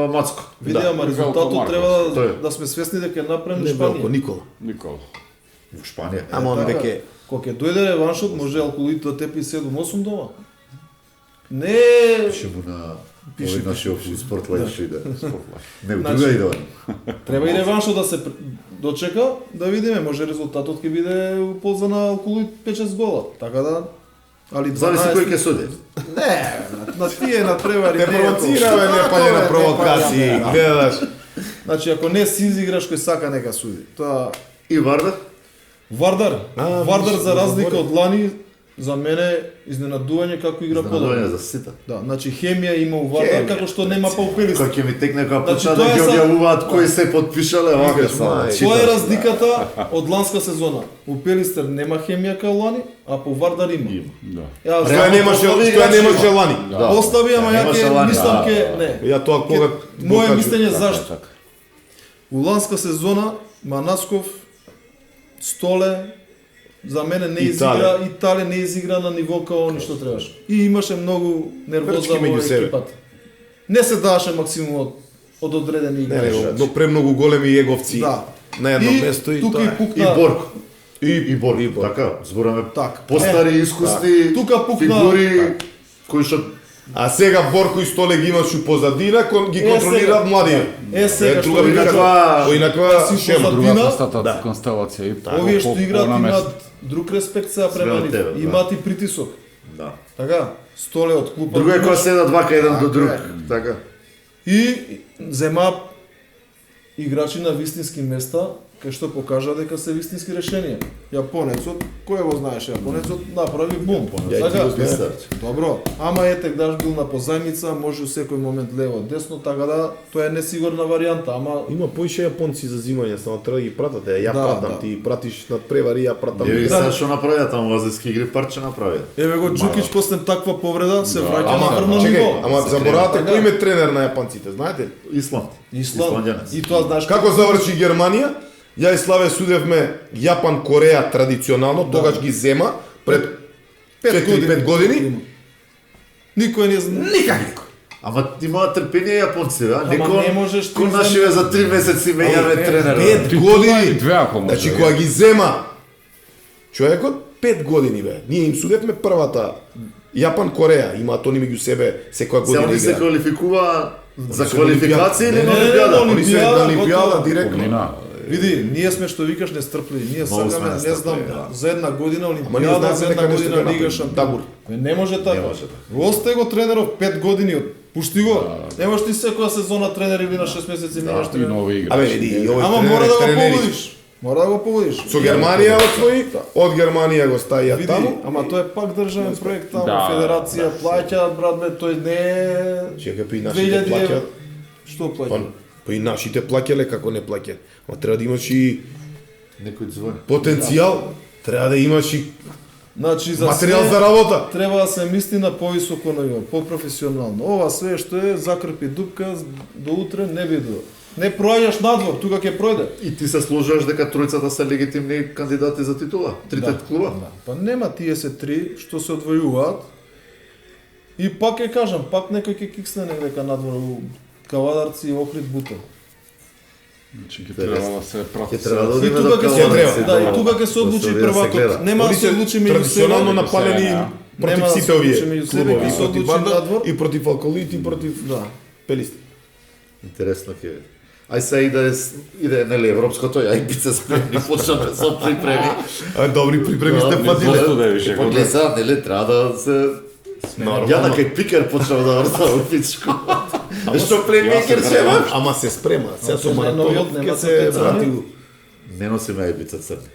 Мацко. Види, ама Велко резултатот Маркос. треба Тој. да сме свесни дека е направен Не Велко, Шпанија. Никола. Никола. Во Шпанија. Ама он Така, веќе кога ќе дојде реваншот, може Алколоид да тепи 7-8 дома. Не, Пише му на Пише, овој нашиот спорт лайф иде. Не, Значи- друга иде. треба и реваншот да се дочека, да видиме, може резултатот ќе биде у полза на Алколоид 5-6 гола. Така да, али 12... Зависи кој ќе суди. Не, на тие на превари. те не е провоцираме, тоа. не паѓа на Не провокации. паѓа, да. Гледаш. Значи, ако не си изиграш кој сака, нека суди. Тоа И Вардар? Вардар, А, Вардар виж, за разлика говори. од лани, за мене изненадување како игра подобро. Изненадување за сите. Да, значи хемија има у Вардар, Хемија, како што нема па у Пелистер. Кој ќе ми текне кога Значи, почна да тоа е ги са- објавуваат кои се подпишале, вака Викаш, само. мај. Тоа е читаш. разликата од ланска сезона. У Пелистер нема хемија као лани, а по Вардар има. Да. Ја, Што ја немаше, што ја немаше лани. Да. Остави, ама ја Немаше ќе лани, мислам да, ке да. не. Ја тоа кога Моje докажу. мислење Така, зашто? така. У ланска сезона Манасков, Столе, за мене не изигра, Италија не изигра на ниво као они што требаше. И имаше многу нервоза Пречки во меѓу себе. екипата. Не се даваше максимумот од одредени Не, играчи. него, но премногу големи еговци Да. на едно место и тука тоа и е. пукна. И Борко. И Борко. и Борко. Така, збораме Так. постари, искусни Тука пукна. фигури кои што А сега Борко и Столе ги имаш у позадина, ги Е, контролираат сега. млади. Е, сега друга што вика, инаква- инаква си шема. позад- Друга Дина? констелација и овие што играат понамест. имаат друг респект сега према Све од нив. тебе, да. Имаат и притисок. да. Така, Столе од клупа. Друго е кога седат вака еден до друг. Така е. Така. И зема играчи на вистински места, кај што покажа дека се вистински решенија. Јапонецот, кој го знаеш, јапонецот направи бум. Така, добро, ама даш бил на позајмица, може у секој момент лево, десно, така да тоа е несигурна варијанта, ама Има поише јапонци за зимање, само треба да ги пратат. Ја Да, пратам, да. ти пратиш на превари, ја пратам. Ја ви Да. сега што направија таму во азијски игри, парче направија. еве го Джукич после таква повреда се враќа на врно Чекај, ниво. ама заборавате Така. кој им е тренер на јапонците, знаете ли? Исланд. Исландјанец. И тоа знаеш Како заврши Германија? Ја и Славе судевме Јапан Кореја традиционално, тогаш ги зема пред 4-5 години. Никој не знае. Никак никој. Ама имаат трпение јапонци, а? Ама не можеш ти Кој да- нашиве за 3 месеци менјаме тренер. бе. 5 години. Две ако може. Значи кога ги зема човекот 5 години бе. Ние им судевме првата Јапан Кореја, имаат они меѓу себе секоја Сега година они се игра. квалификува за се квалификација или Не, на не, Олимпијада? Они се Олимпијада, на Олимпијада готово. директно. Помина. Види, ние сме што викаш нестрпливи. Ние Многу сме сакаме, не нестрпливи, знам, да. за една година Ама ние Олимпијада, знаеме за дека една нешто година ќе Лига направи. шампион. Табур. Не може така. Не може така. Осте го тренеров 5 години, пушти го. Немаш ти секоја сезона тренер или на 6 месеци менеш И тренер. нови игри. Абе, види, и овој Ама тренер мора е да го тренерич. погодиш. Мора да го погодиш. Со Германија освои, од Германија го ставија Види, таму. ама тоа е пак државен проект таму, Да, федерација плаќа, брат бе, тој не е Чекај, па и нашите 2000 плаќаат. евра. Што Па, плаќа? па и нашите плаќале како не плаќаат. Ама треба да имаш и Некој звони. потенцијал, треба да имаш и Значи за материјал све за работа. треба да се мисли на повисоко ниво, попрофесионално. Ова све што е закрпи дупка до утре не би до. Не проаѓаш надвор, тука ќе пројде. И ти се сложуваш дека тројцата се легитимни кандидати за титула? Трите клуба? Па нема тие се три што се одвојуваат. И пак ќе кажам, пак некој ќе киксне дека надвор у Кавадарци, Охрид, Бутен. Значи ќе треба да се прати. Ќе треба да И одиме тука ќе се Кавадарци, да, и тука ќе се да одлучи оди да се првакот. гледа. Нема да Они се се одлучи меѓу традиционално себе. напалени Да. против Нема да сите се овие одлучи меѓу себе, клубови, ќе и се против одлучи Банда, надвор. и против Алколит, и против Да. Пелист. Интересно ќе. Ај се иде нели европското, ја и бице спремни, почнаме со припреми. Добри припреми сте не патиле. просто да више Па гледа сега, нели треба да се Ја на кај пикер почнав да вртам у пичко. Што плеймейкер се ма? Ама се спрема, сега со Ама маратонот нема ќе се пецани. врати у... Не носиме ајбица црни.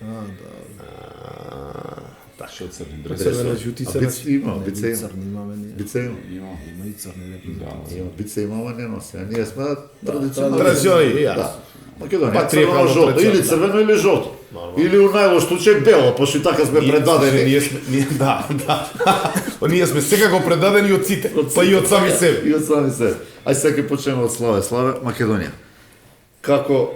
Што црни Црвена, жути, А црвена. бица има, бица има. Црни имаме ние. Бица има. Има и црни репрезентации. Има бица има, ама не носи. А ние сме традиционални. Традиционални, јас. Да. Македонија, Патриархално црвено жолто, традиционално, или црвено или жолто. Или у најлош случај бело, пошто и така сме предадени. Ние сме, да, да. Ние сме секако предадени од сите, па и од сами себе. И од сами себе. Ај сега ќе почнеме од Славе. Славе, Македонија. Како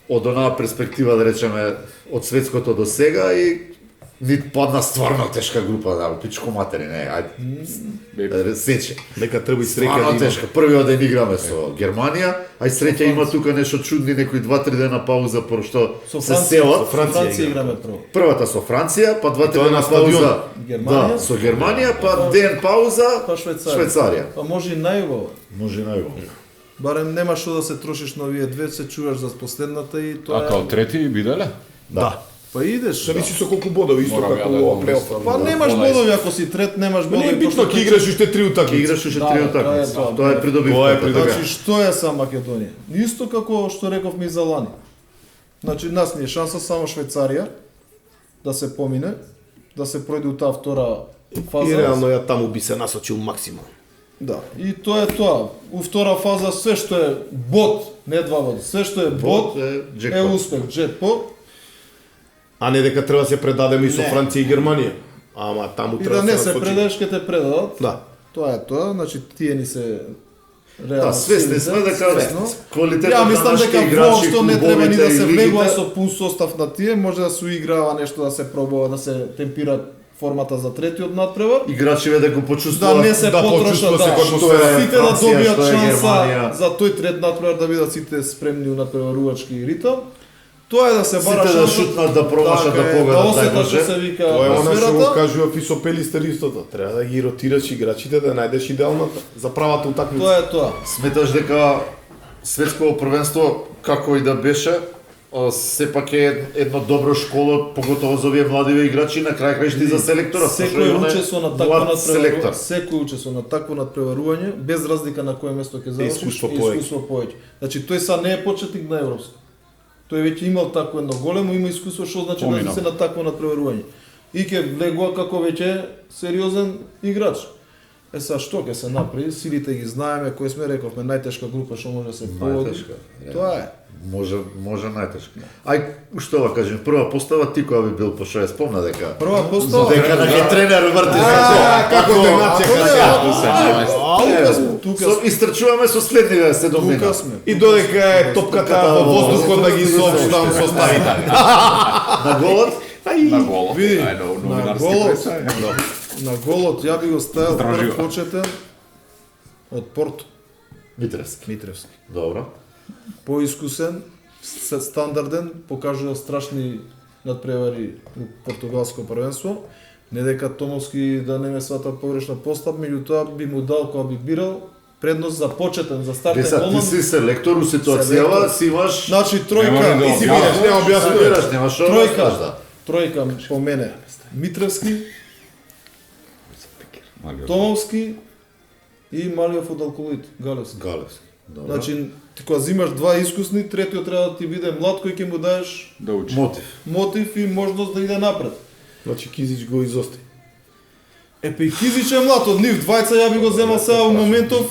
од онаа перспектива, да речеме, од светското до сега и ни падна стварно тешка група, да, пичко матери, не, ајде. Сече. Нека треба и среќа Стварно да има. тешка. Првиот ден играме со Германија, ај среќа има тука нешто чудни, некои 2-3 дена пауза, пошто Со се Франција, селат. Франција играме прво. Првата со Франција, па 2-3 Тоа е дена на стадион. пауза. Германија. Да, со Германија, па ден пауза, Па Швајцарија. Швајцарија. Па може и најубаво. Може најубаво. Барем нема што да се трошиш на овие две, се чуваш за последната и А тоа као е. трети биделе? Да. Па идеш. Зависи со колку бодови, исто Морам ја како да во го плейоф. Па немаш бодови ако си трет, немаш Не е бодови. битно, ќе играш уште 3 Ќе утакмици. играш уште Да, три тоа е утакмици. тоа. Тоа е придобивка. Тоа е придобивка. Значи што е са Македонија? Исто како што рековме и за лани. Значи нас ни е шанса само Швајцарија да се помине, да се пројде у таа втора фаза. И реално ја таму би се насочил максимум. Да, и тоа е тоа. У втора фаза све што е бот, не два бот, све што е бот е е джекпот. успех, джетпот. А не дека треба да се предадеме и со Не. Франција и Германија. Ама таму И треба да не се насочиме. предадеш, ќе те предадат. Да. Тоа е тоа, значи тие ни се реално Да, свесни силите, сме дека свесно. квалитетот Ја на мислам нашите дека играчи, воопшто не треба ни да клубовите се и влегува лигите. со пун состав на тие, може да се уиграва нешто, да се пробува, да се темпира формата за третиот надпревар. Играчиве да го Да почувствуваат. не се да потроша, почувствува да, се како што е сите да Франција, добијат што е шанса Германија. за тој трет надпревар да бидат сите спремни у надпреварувачки ритм. Тоа е да се бара Сите да шанса. шутнат, да промашат, да Така е, погодат осетат најможе. што се вика Тоа е она што го атмосферата. кажува Фисо Пелистер истото. Треба да ги ротираш играчите да најдеш идеалната за правата утакмица. Тоа е тоа. Сметаш дека светско првенство како и да беше, сепак е едно добро школо, поготово за овие младиве играчи, на крај крајшти за селектора. Секој учество на такво млад селектор. надпреварување, секој учество на такво надпреварување, без разлика на кое место ќе завршиш, искуство е повеќе. искуство повеќе. Значи тој са не е почетник на европско. Тој веќе имал такво едно големо, има искуство што значи да Поминал. се на такво надпреварување. И ќе влегува како веќе сериозен играч. Е са што ќе се направи? Силите ги знаеме, кој сме рековме најтешка група што може да се погоди. Најтешка. Тоа е. Може најтешка. Ај, што да кажем, прва постава ти која би бил по 6, спомна дека. Прва постава. Дека на ке тренер врти Како демација Тука Истрчуваме со следниве 7 тука минути. сме. И додека е топката во воздухот да ги соопштам составите. На голот, На голо. Види, Ајде, на новинарски голот. пресај. На голот ја би го ставил Здражива. прв почетен од Порто, Митревски. Митревски. Добро. Поискусен, стандарден, покажува страшни надпревари у португалско првенство. Не дека Томовски да не ме свата погрешна постап, меѓутоа би му дал кога би бирал предност за почетен, за стартен Деса, ти голман. си селектор у ситуацијава, Селектор. си имаш... Значи Нема тројка, да И си видиш, нема објаснуваш. Нема што Тројка. да кажа. тројка по мене. Митревски, Малиот. Томовски и Малиов од Алколит, Галевски. Галевски. Добро. Значи, ти кога взимаш два искусни, третиот треба да ти биде млад кој ќе му даеш Да учи. Мотив. мотив и можност да иде напред. Значи Кизич го изости. Епе и Кизич е млад, од нив двајца ја би го земал сега во моментов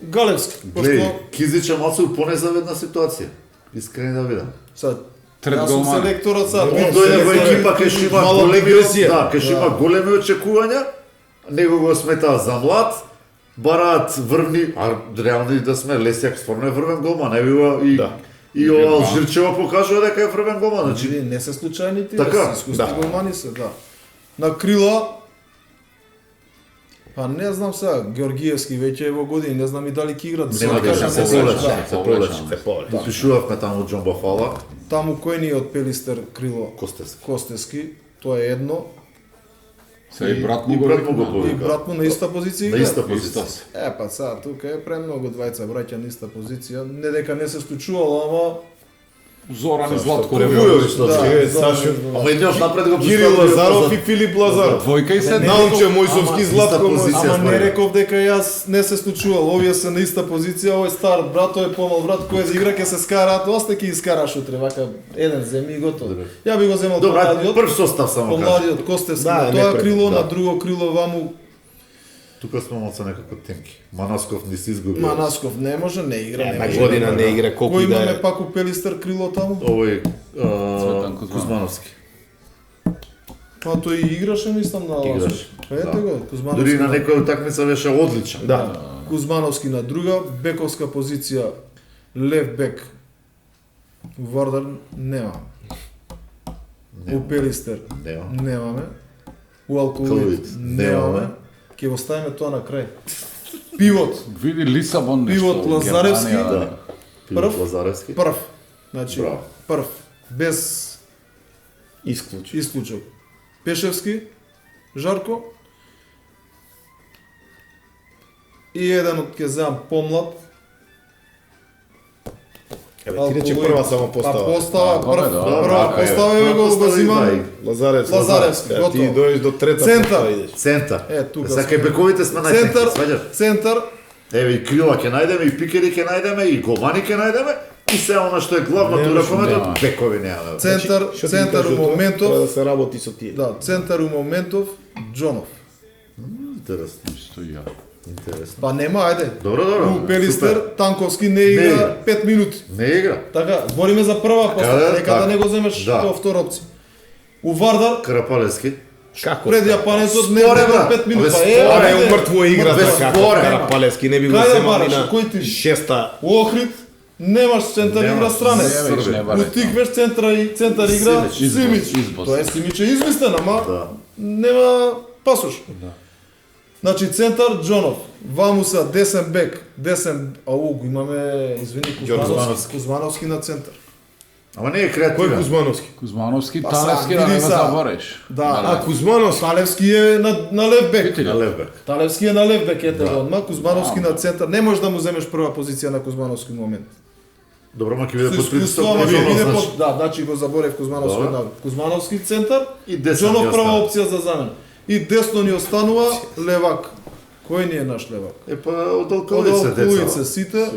Галевски. Глеј, Пошто Кизич е малку у понезавидна ситуација. Искрено да видам. са Трет јас сум голман. селекторот сега. Он трет дојде во селектор. екипа кај што има Мала големи, дигресија. да, кај што има големи очекувања, него го сметаа за млад, бараат врвни, а реално и да сме Лесјак стварно е врвен голман, не бива и Да. и ова Алжирчева покажува дека е врвен голман, значи Значи, не се случајни тие, Така, се искусни да. голмани се, да. На крила, па не знам сега, Георгиевски веќе е во години, не знам и дали ќе играт. нема да кажам, се во повлече, да. се повлече. Да. Пишувавме таму Џон Бафала, Таму кој ни е од Пелистер крило Костес. Костески, тоа е едно. Се и брат му и го брат му го вика. И повика. брат му на иста позиција На игра. иста Иста позиција. се. Па сега тука е премногу двајца браќа на иста позиција. Не дека не се случувало, ама Зоран и Златко. Превујович, да, значи, да, Сашо. да. Ама еднаш напред го Кирил постави Лазаров и и Филип Лазаров. Двојка и седна. Науче Мојсовски ама, Златко. иста позиција. Ама не според. реков дека јас не се случувало, овие се на иста позиција, овој стар брат, тој е помал брат, кој е за игра ќе се скараат, осте ќе искараш утре, вака еден земи и готово. Добре. Ја би го земал Добра, помладиот, прв состав само кажа. помладиот Костевски Да, на не тоа пред, крило, да. на друго крило ваму Тука сме малце некако тенки. Манасков не си изгуби. Манасков не може, не игра, не На може. година не игра колку Кој и да имаме е. пак у Пелистер крило таму? Овој Цветан Кузманов. Кузмановски. Па тој и играше мислам на Играше, Лазаров. Ете да. го, Дури Кузмановски. на некоја утакмица беше одличен. Да. Кузмановски на друга, бековска позиција, лев бек. Вардар нема. У Пелистер Нема. немаме. У Алколит Алколит немаме. немаме. Ќе го ставиме тоа на крај. Пивот, Види Лисабон нешто. Пивот Лазаревски, Германија, Да. Пилот Прв. Лазаревски. прв. Значи, Браво. прв. Без Исклучи. исклучок. Пешевски, Жарко. И еден од ќе земам помлад. Еве ти рече прва само постава. Па постава, Да, прв, да, прва да, постава да, го постави, зимам. да, Лазаревски. Лазаревски, Ти готово. дојдеш до трета Центар. постава идеш. Центар. Тука Сега сме. кај бековите сме најтенки, Центар, сваѓаш? центар, Еве и крила ќе најдеме, и пикери ќе најдеме, и голмани ќе најдеме, и се она што е главното Нема што ракомето, нема. бекови немаме. центар, Што ти центар у кажу тоа? Треба моментов. да се работи со тие. Да, центар у моментов, Џонов. Интересно, Исто и ја. интересно. Па нема, ајде. Добро, добро. У Пелистер, супер. Танковски не Не игра игра. 5 минути. Не игра. Така, збориме за прва постава, да, нека да така. не го земеш Да. како втора опција. У Вардар, Карапалевски. Како? пред јапанецот не Споре, игра бра. 5 минути. Абе, Па споре, Ама е ајде. умртво игра без како споре. Карапалевски не би го Кај да земал бараш, на кој ти? шеста. У Охрид немаш центар Нема. игра странец. Не, веќе не У баре. Тиквеш центар игра Симич, Симич. избос. Тоа е Симич е измислен, ама Да. нема пасош. Значи центар Џонов, ваму са десен бек, ау го имаме, извини, Кузмановски. Кузмановски на центар. Ама не е Кој креативен. Кузмановски? Кузмановски, Па Талевски, са, да не види ме са. забореш. Да, А Кузмановски? Талевски е на лев бек. На левбек. Талевски е на лев бек, ете Да. го одма, Кузмановски на центар. Не можеш да му земеш прва позиција на Кузмановски момент. Добро, ма ќе биде Со под искуство, притисок. ама ќе биде значи. под... Да, значи го заборев Кузмановски Добро. на Кузмановски центар. И десен Џонов ќе прва остане. опција за замена. И десно ни останува левак. Кој ни е наш левак? Е па од Од Алкалице Алкулице деца. сите,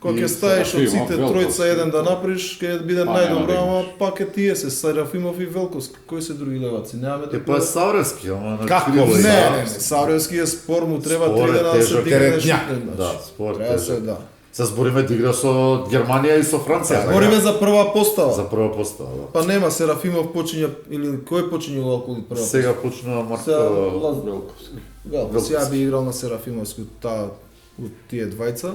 Кога И ќе стаеш од Серафимов, сите Велковски. тројца еден да направиш, ќе биде Па, најдобро, нема да ама имаш. пак е тие се Серафимов и Велковски. Кои се други леваци? Немаме да. Па е Савревски, ама на Како? Крило и Не, Савревски. Савревски е спор, му треба Спор 3 е дена да се тежок, дигне теретњак. шутне, Да, спорт Треба се, тежок. да. Се збориме да игра со Германија и со Франција. Збориме за прва постава. за прва постава, да. Па нема, Серафимов почиња, или кој почиња околу прва постава? Сега почна Марко Сега, Велковски. Велковски. Сега би играл на Серафимовски од тие двајца.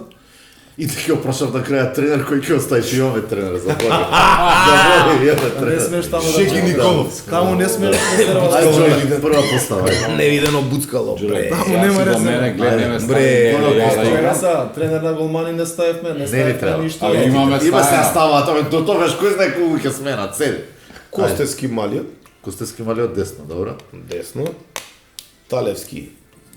и ти ќе опрашав на крај тренер кој ќе оставиш, имаме тренер за Бога. Да, имаме Не тренер. смеш таму да... Шеки Николов. Таму не смеш Ајде, резерва. Джони, прва постава. ајде. Невидено буцкало. Бре. Таму Ја нема си до резерва. мене, гледай ме Бре, Чека са, тренер на голмани не ставивме, не ставивме треба. ништо. Али имаме Има се стаја. става, тоа до тогаш кој знае кога ќе сменат цели. Костевски малиот, Костевски мали од десно, добро? десно. Талевски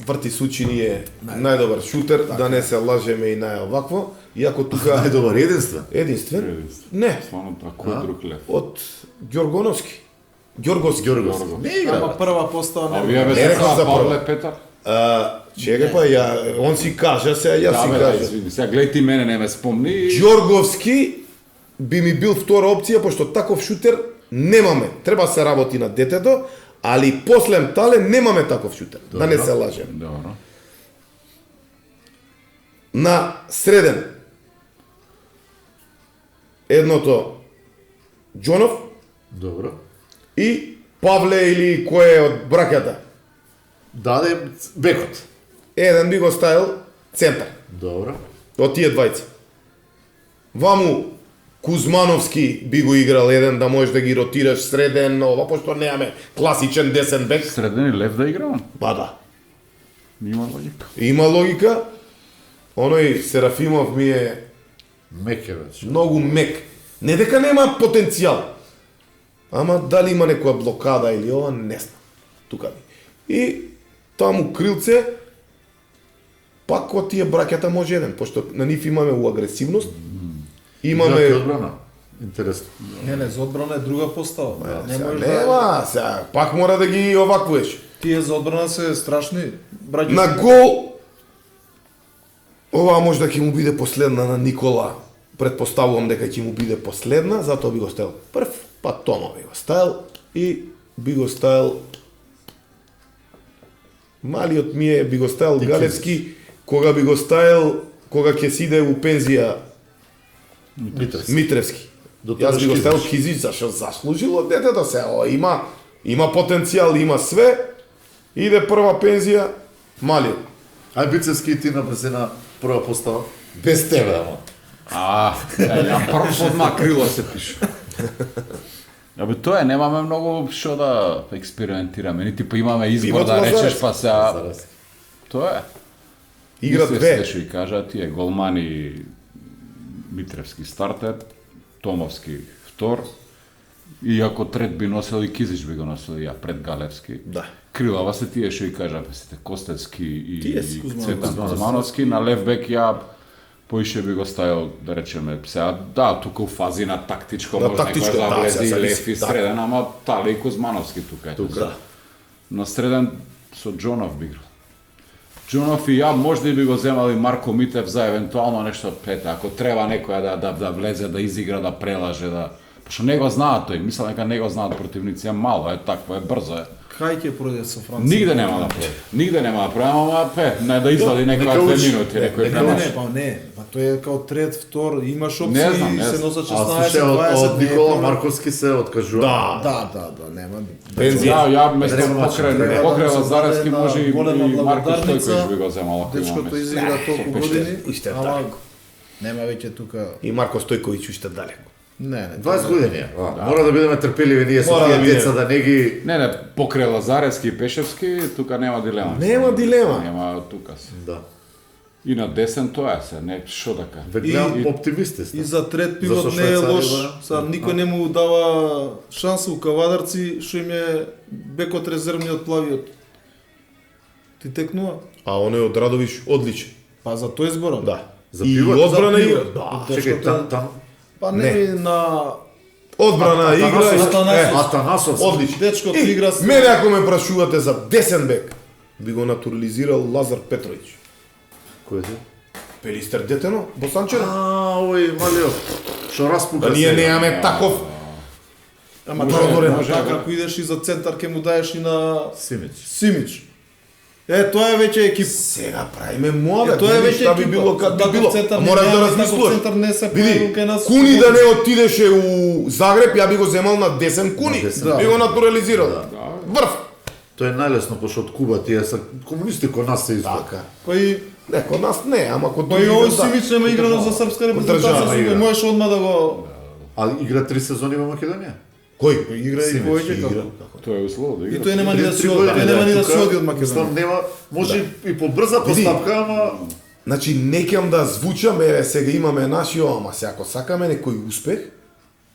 врти сучини е најдобар шутер, да не се лажеме и најовакво. Иако тука Најдобар единствен. единствен, не, Стварно, а кој друг лев? од Ѓоргоновски. Ѓорговски. Ѓоргос. Не игра. Ама прва постава А не. вие бе Не рекам за за прво. Павле Петар? Чекај па, ја, он си кажа, сега јас Да, си бе, да, кажа. извини. Сега гледај ти мене, не ме спомни. Ѓорговски би ми бил втора опција, пошто таков шутер немаме. Треба се работи на детето, али после Тале немаме таков шутер. Да не се лажем. Добро. На среден едното Џонов Добро. и Павле или кој е од браката. Даде бекот. Еден би го ставил центар Добро. од тие двајца. Ваму Кузмановски би го играл еден да можеш да ги ротираш среден, ова пошто немаме класичен десен бек. Среден лев да играм? Ба да. Има логика. Има логика. Оној Серафимов ми е Меке вече. многу мек. Не дека нема потенцијал. Ама дали има некоја блокада или ова, не знам. Тука ми. И таму крилце, пак од тие бракета може еден, пошто на нив имаме у агресивност. Имаме Имаме... одбрана. Интересно. Не, за одбрана е друга постава. Не Сега, можеш да... нема, сега, пак мора да ги оваквуеш. Тие за одбрана се страшни. Браќа. На гол, ова може да ќе му биде последна на Никола. Предпоставувам дека ќе му биде последна, затоа би го ставил прв, па Тома би го ставил и би го ставил малиот ми е би го ставил Ти Галевски, кога би го ставил кога ќе си иде у пензија Митревски. Митревски. До Јас би го тогаш ставил Кизич. Кизич, зашо заслужило детето се, има потенцијал, има све. Иде прва пензија, малиот. Ај Бицевски и ти на прва постава. Без тебе, ама. Ја прв одма крило се пише. Абе тоа немаме многу што да експериментираме, нити па имаме избор Имат да речеш Лазаревски. па сега Зарез. тоа е. Игра Се две. што и кажа тие голмани Митревски стартер, Томовски втор. И ако трет би носел и Кизич би го носел и ја пред Галевски. Да. Крилава се тие што и кажа, сите Костевски и Тие си, Цветан Кузмановски, на лев бек ја поише би го ставил, да речеме, сега, да, тука у фази на тактичко, На може тактичко, некој да да, влезе и сега лев и да. среден, ама Тали и Кузмановски тука е. Тука. На среден со Џонов би играл. Џонов и ја можда и би го земал и Марко Митев за евентуално нешто од пета, ако треба некоја да влезе, да изигра, да прелаже, да... Пошто не го знаат тој, мислам дека не го знаат противници, е мало, е такво, е брзо е. Кај ќе пројде со Франција? Нигде нема да пројде. Нигде нема да пројде, ама не да извади некоја нека 2 учи. минути, некој Не, премаш. па не, па тој е као трет, втор, имаш Не опции, знам, не се знам. носат А 16, слушај, 20, од не е Никола проблем. Марковски се откажува. Да, нема. Ја место Треба покрај да покрај се Лазаревски даде може и голема Марко благодарница. Стојковиќ би го земал ако има Дечкото место. изигра толку години, уште ама далеко. нема веќе тука. И Марко Стојковиќ уште далеко. Не. 20 години. е. Мора да бидеме трпеливи ние со Мора да тие бидеме. деца да не ги Не, покрај Лазаревски и Пешевски, тука нема дилема. Нема дилема. Нема тука се. да. И на десен тоа е се, не што да кажа. Ве гледам И- оптимисти сте. И за трет За пилот со не е Швајцарија, лош. да. Сега никој не му дава шанса у Кавадарци, што им е бекот резервниот плавиот. Ти текнува? А оној од Радовиш одличен. Па за тој зборам. Да. За И пивот? одбрана За игра. пивот. Да. Чекај, там Па не, Не. на Одбрана игра. Атанасов. Атанасов. Одлично. Дечкот И игра с- Мене ако ме прашувате за десен бек, би го натурализирал Лазар Петровиќ. Кој е? Пелистер детено, Босанчене. Ој, малио, што распука Да ние сега. немаме таков. Ама Може, тоа може, така, ако идеш и за центар, ќе му даеш и на Симич. Симич. Тоа е веќе екип. Сега правиме муавет. Тоа е нели, веќе šta би екипа. било kad би Таков било. центар А не мораш да немаме, таков размислуваш. центар не се Види, појавил кај нас. Куни да не отидеше у Загреб, ја би го земал на десен Куни. десен. Би го натурализирал. Брв. Тоа е најлесно, пошто од Куба тие се комунисти кон нас се извака. Така. Па и Не, код нас не, ама код па и овој да. Симич нема играно за српска репрезентација, држава игра. и можеш одма да го А игра 3 сезони во Македонија? Кој? игра и Симич повеќе Игра. како. Тоа е услово да И игра. тој нема ни да 33 се оди, години, тој нема ни да тука, се оди од мислам, Македонија. нема, може и по брза Види. постапка, ама Значи, некам да звучаме, еве сега имаме нашио, ама се ако сакаме некој успех,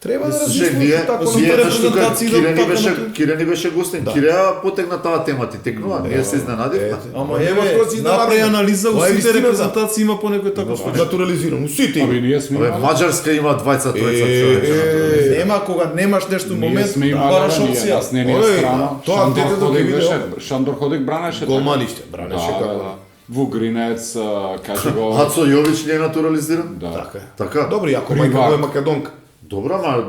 треба да Слушај, размислиме ние, како освен ние на знаеш тука, репрезентации да Кире ни така беше, на- Кире ни беше гостин. Да. Кире потегна таа тема, ти текнува, ние се изненадивме. Ама Нема еве, што си да направи радиме. анализа, Тоа е сите вистината. репрезентации има по некој таков случај. натурализирано. Сите Аби има. ние сме Абе, имали. Маđarска има двајца, тројца човече. Нема кога немаш нешто Ние момент, сме имали, бараш ние, опција. нас не ни е Ој, страна. тоа Шандор детето Ходик ги видео. беше, Шандор Ходик бранеше. така. Голманиште, бранеше Да, како. да. Вугринец, каже го. Хацо Јович не е натурализиран? Да. Така е. Така? Добро, ако Привак. мајка му е македонка. Добра, ма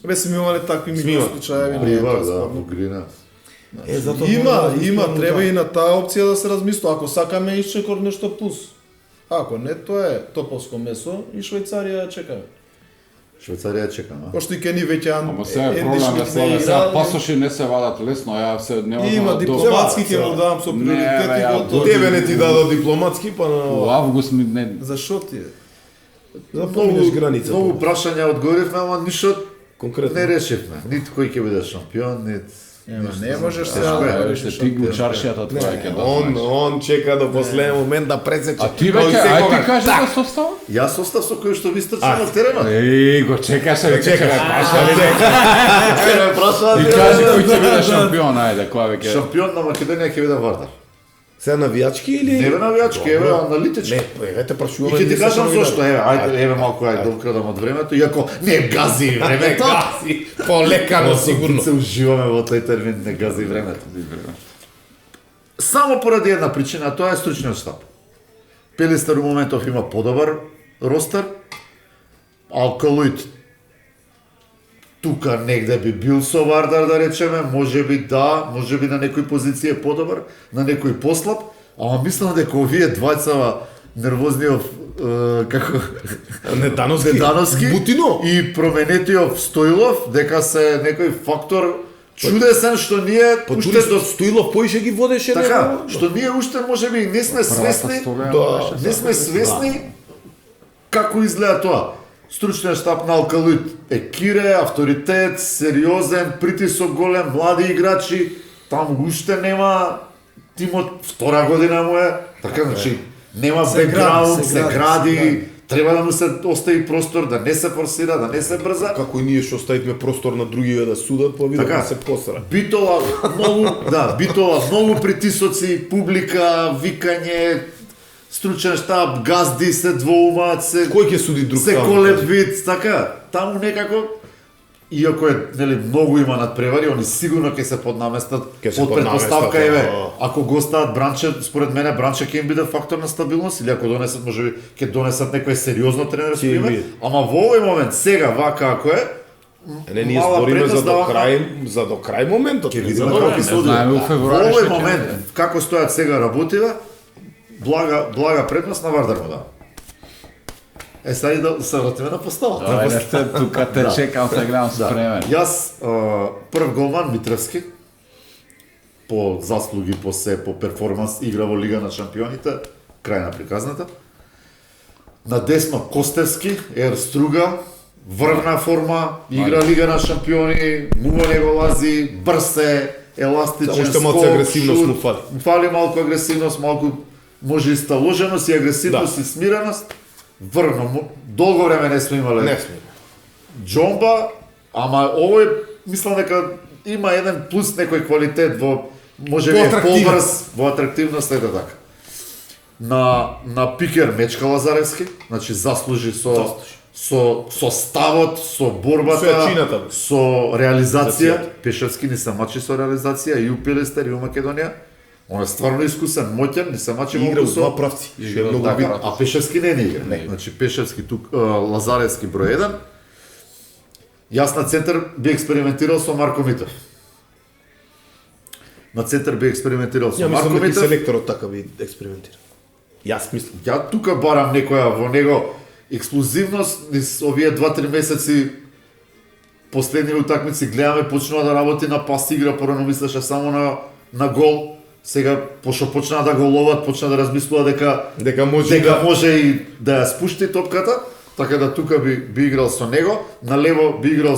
Бе сме имале такви Сме микрослучаеви. Привак, да, Угрина. затоа Има, треба и на таа опција да се размисла. Ако сакаме исчекор нешто плюс. Ако не, тоа е тополско месо и Швајцарија ја чекаме. Швајцарија чекам, а? Пошто и ке ни веќе Ама сега е проблем е сега, сега пасоши не се вадат лесно, ја се не можам Има да дипломатски ќе Сега. му дадам со Не, приоритет бе, и ја готово. Тебе не ти дадо дипломатски, па Во на... август ми не. Зашо ти е? Да поминеш граница. Многу прашања одговоривме, ама ништо Конкретно. не решивме. Нит кој ќе биде шампион, нит... Ема, ништо. не можеш Тешко сега е. да Еве решиш ще ти го шампион. чаршијата твоја ќе да Он, знаеш. он чека до последен момент да пресече. А ти Кој веќе, ај секогаш. ти кажи да состава? Јас состав со кој што ви стрча на теренот. Еј, го чекаше, веќе Чекаш, ќе праша ли не? Ме прашаат. И кажи кој ќе биде шампион, ајде, која веќе. Шампион на Македонија ќе биде Вардар. Сега навијачки или? Не бе навијачки, еве аналитички. Не, еве те И прашуваме. ќе ти ние кажам се зошто, еве, ајде, еве малку ајде да украдам од времето, иако не гази времето. Гаси, полекано сигурно. Се уживаме во тој термин, не гази времето. Само поради една причина, тоа е стручниот штаб. Пелистер у моментов има подобар ростер, Алкалуит тука негде би бил со Вардар, да речеме, можеби да, можеби на некој позиција е подобар, на некој послаб, ама мислам дека овие двајца нервозниот како Недановски. Недановски Бутино. и променетиот Стоилов, дека се некој фактор чудесен што ние Па уште тури до Стоилов поише ги водеше така, него. што ние уште можеби и не сме свесни, Да. не сме свесни како изгледа тоа. Стручниот штаб на Алкалуит е Кире, авторитет, сериозен, притисок голем, млади играчи, таму уште нема тимот, втора година му е, така значи нема Се бекграунд, гради, се се гради, гради, треба да му се остави простор, да не се форсира, да не се брза. Како и ние што оставивме простор на другиве да судат, па видат Така. да се посра. Битола многу, да, битола многу притисоци, публика, викање, стручен штаб, газди се двоумаат, се Кој ќе суди друг се таму? колеб вид, така, таму некако иако е нели многу има надпревари, они сигурно ќе се поднаместат Ќе се под предпоставка поднаместат, еве, да. ако го остават Бранче, според мене Бранче ќе им биде фактор на стабилност или ако донесат можеби ќе донесат некој сериозно тренерско Ќе им име, биде. ама во овој момент сега вака ако е, Не, ние мала збориме предност за до даваме. крај, за до крај моментот. ќе не видиме за како време. ќе се Не знаеме у одвие. февруари Во што овој ќе момент биде. како стојат сега работива, блага предност на Вардар му дава. Е, сега и да се вратиме на поставата. Ај, не сте тука те чекам, се гледам спремен. Јас, прв голман Митревски, по заслуги, по се, по перформанс, игра во Лига на шампионите, крај на приказната. На десно Костевски, Ер Струга, врвна форма, игра Лига на шампиони, муво не го лази, брз е, еластичен, Само уште малку скок, агресивност шут. му фали. Фали малку агресивност, малку може и сталоженост и агресивност Да. и смиреност. Врвно, долго време не сме имале Не сме. Джомба, ама овој мислам дека има еден плюс некој квалитет во може би е Поатрактивен. побрз во атрактивност ете така. На пикер Мечка Лазаревски, значи заслужи со ставот, со борбата, Со јачината. со реализација. Зацијата. Пешевски ни се мачи со реализација и у Пилистер и у Македонија. Он е стварно искусен, моќен, не се мачи Игра малку во два правци, што е многу така, битно. а Пешевски не игра. Не. Значи Пешевски тук Лазаревски број 1. Јас на центар би експериментирал со Марко Митев. На центар би експериментирал со Ја Марко мислам дека и Митев. селекторот така би експериментира. Јас мислам. Ја тука барам некоја во него експлозивност, низ овие 2-3 месеци последни утакмици гледаме почнува да работи на пас игра, порано мислеше само на гол. Сега пошто почна да головат, почна да размислува Дека може може и да ја спушти топката, така да тука би играл со него, налево би играл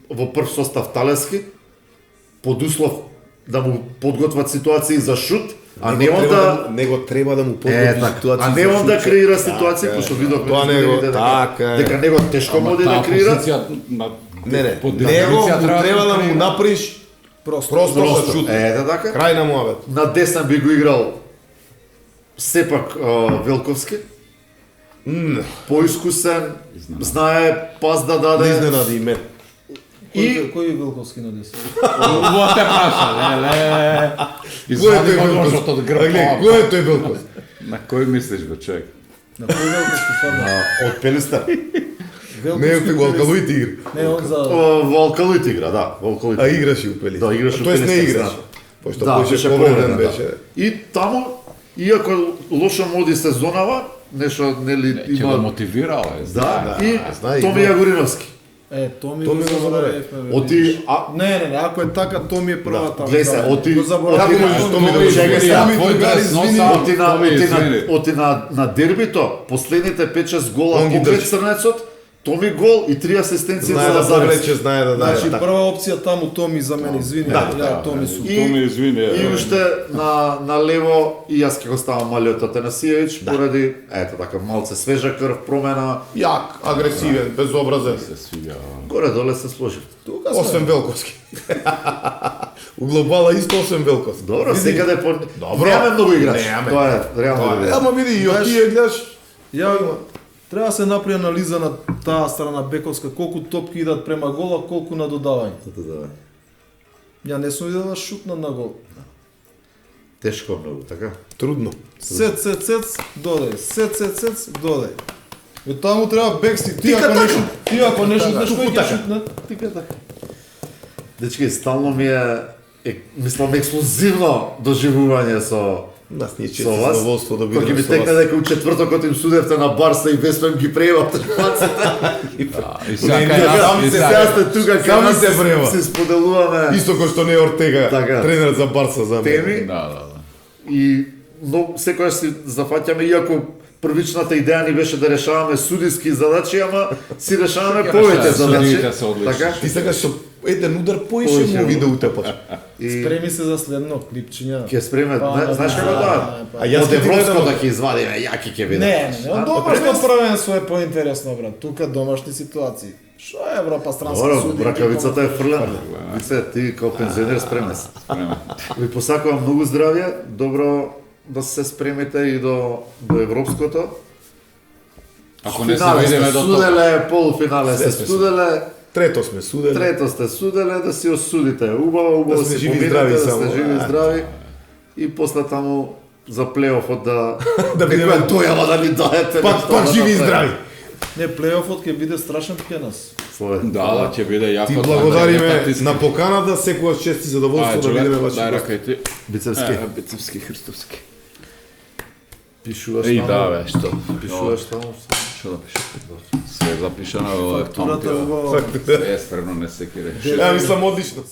во прв состав Талески, под услов да му подготват ситуации за шут, а не он да него треба да му подготви така, ситуации. а не за он да шут. креира ситуации, пошто видовме Тоа него, дека така е. дека него тешко Ама може да таа креира. позиција на Не, под него дефиниција му треба да му креира. направиш простор за шут. Така. Крај на муавет. На десен би го играл сепак Велковски. Поискусен, знае пас да Не даде. изненади и мен. Кој е Велковски на 10? Во те праша, леле. Извади го ножот од Гледај, грб. кој е тој Белкос? На кој мислиш бе, човек? На кој Велковски стварно? Од Пелистер. Не е го Алкалуите игра. Не, он за... Во Алкалуит игра, да, во Алкалуит. А играш и у Пелистер. Да, играш у Тоест не Пелистер, играш. знам. Пошто Да, беше беше повреден повреден, беше. да. И таму, иако лошо му оди сезонава, нешто нели Ќе го има. мотивирала е. Да, и знае, Томи има. Јагориновски. Томи Томи го заборавивме. Оти, Не, ако е така, Томи е првата. гледај се, оти, Го заборавив. Како можеш Томи да го Чекај извини? се, Томи твој другари, десноса, извини. оти на дербито, последните 5-6 гола Он ги покрај држи. Црнецот, Томи гол и 3 асистенции Знае за да Лазаревски. повлече, знае да даде. Значи, така. прва опција таму Томи за мене, извини, Томи су. Томи, извини. И уште на лево и јас ќе го ставам Малиот Атанасиевич поради ето така малце свежа крв, промена, Јак, агресивен, безобразен. Се свиѓа. горе доле се сложи. Тука сме. Освен Велковски. У глобала исто освен Велковски. Добро, секаде по Добро. Немаме многу играчи. Немаме. Тоа е реално. Тоа да е. видиш. Ама види, и од Знаеш, тие гледаш, Ја треба да се направи анализа на таа страна бековска, колку топки идат према гола, колку на додавање. Да. Ја не сум видела шутна на гол. Тешко многу, така? трудно. Сет, додај. Сет, додај. И таму треба бекси. Ти ако не шутнеш, Туку кој ќе така. шутне? Тика така. Дечки, стално ми мислам ексклузивно доживување со Нас ние со често вас. задоволство да Кога ќе бидеме ми со текна вас. дека у четвртокот им судевте на Барса и Веспем ги прејавате паците. И сега Не, кај нас, сами и се сега- Сега сте тука кај Сами нас се прева. се споделуваме Исто кој што не е Ортега, Така. тренер за Барса за теми. мене. Да. И но секојаш си зафаќаме, иако првичната идеја ни беше да решаваме судиски задачи, ама си решаваме повеќе задачи. Судиите се одлични. Така? Ти сакаш со еден удар поише Поише му ви му. да утепаш. И Спреми се за следно клипчиња. ќе спреме, знаеш како да? А јас Од ќе ти европско гледам- да ќе извадиме, јаки ќе биде. Не, А, од домашно првенство? првенство е поинтересно, брат. Тука домашни ситуации. Што е Европа странска Добро, суди? бракавицата е фрлена. Вице, ти као пензионер спреме се. Ви посакувам многу здравје, добро да се спремите и до европското. Ако не се Финале видиме сте до тоа. суделе, полуфинале Све се сме суделе, Трето сме судели. трето сте суделе, да си осудите. Убаво Да сме си живи и поминете, здрави да само. сте живи и здрави. И после таму за плейофот да Да бидеме- некоја дојава да ни даете. Пак живи и здрави. Не, плейофот ќе биде страшен кај нас. Да, ќе биде јако. Ти благодариме на поканата, секогаш чести задоволство да бидеме ваши Дај гости. рака и ти. Бицевски. Бицевски, Христовски. Пишуваш Еј, таму. да, бе, што? Пишуваш таму. Што да пише? Се запишано во Фактурата електронка. убаво. Се е спремно, не се кире. Ја мислам одлично.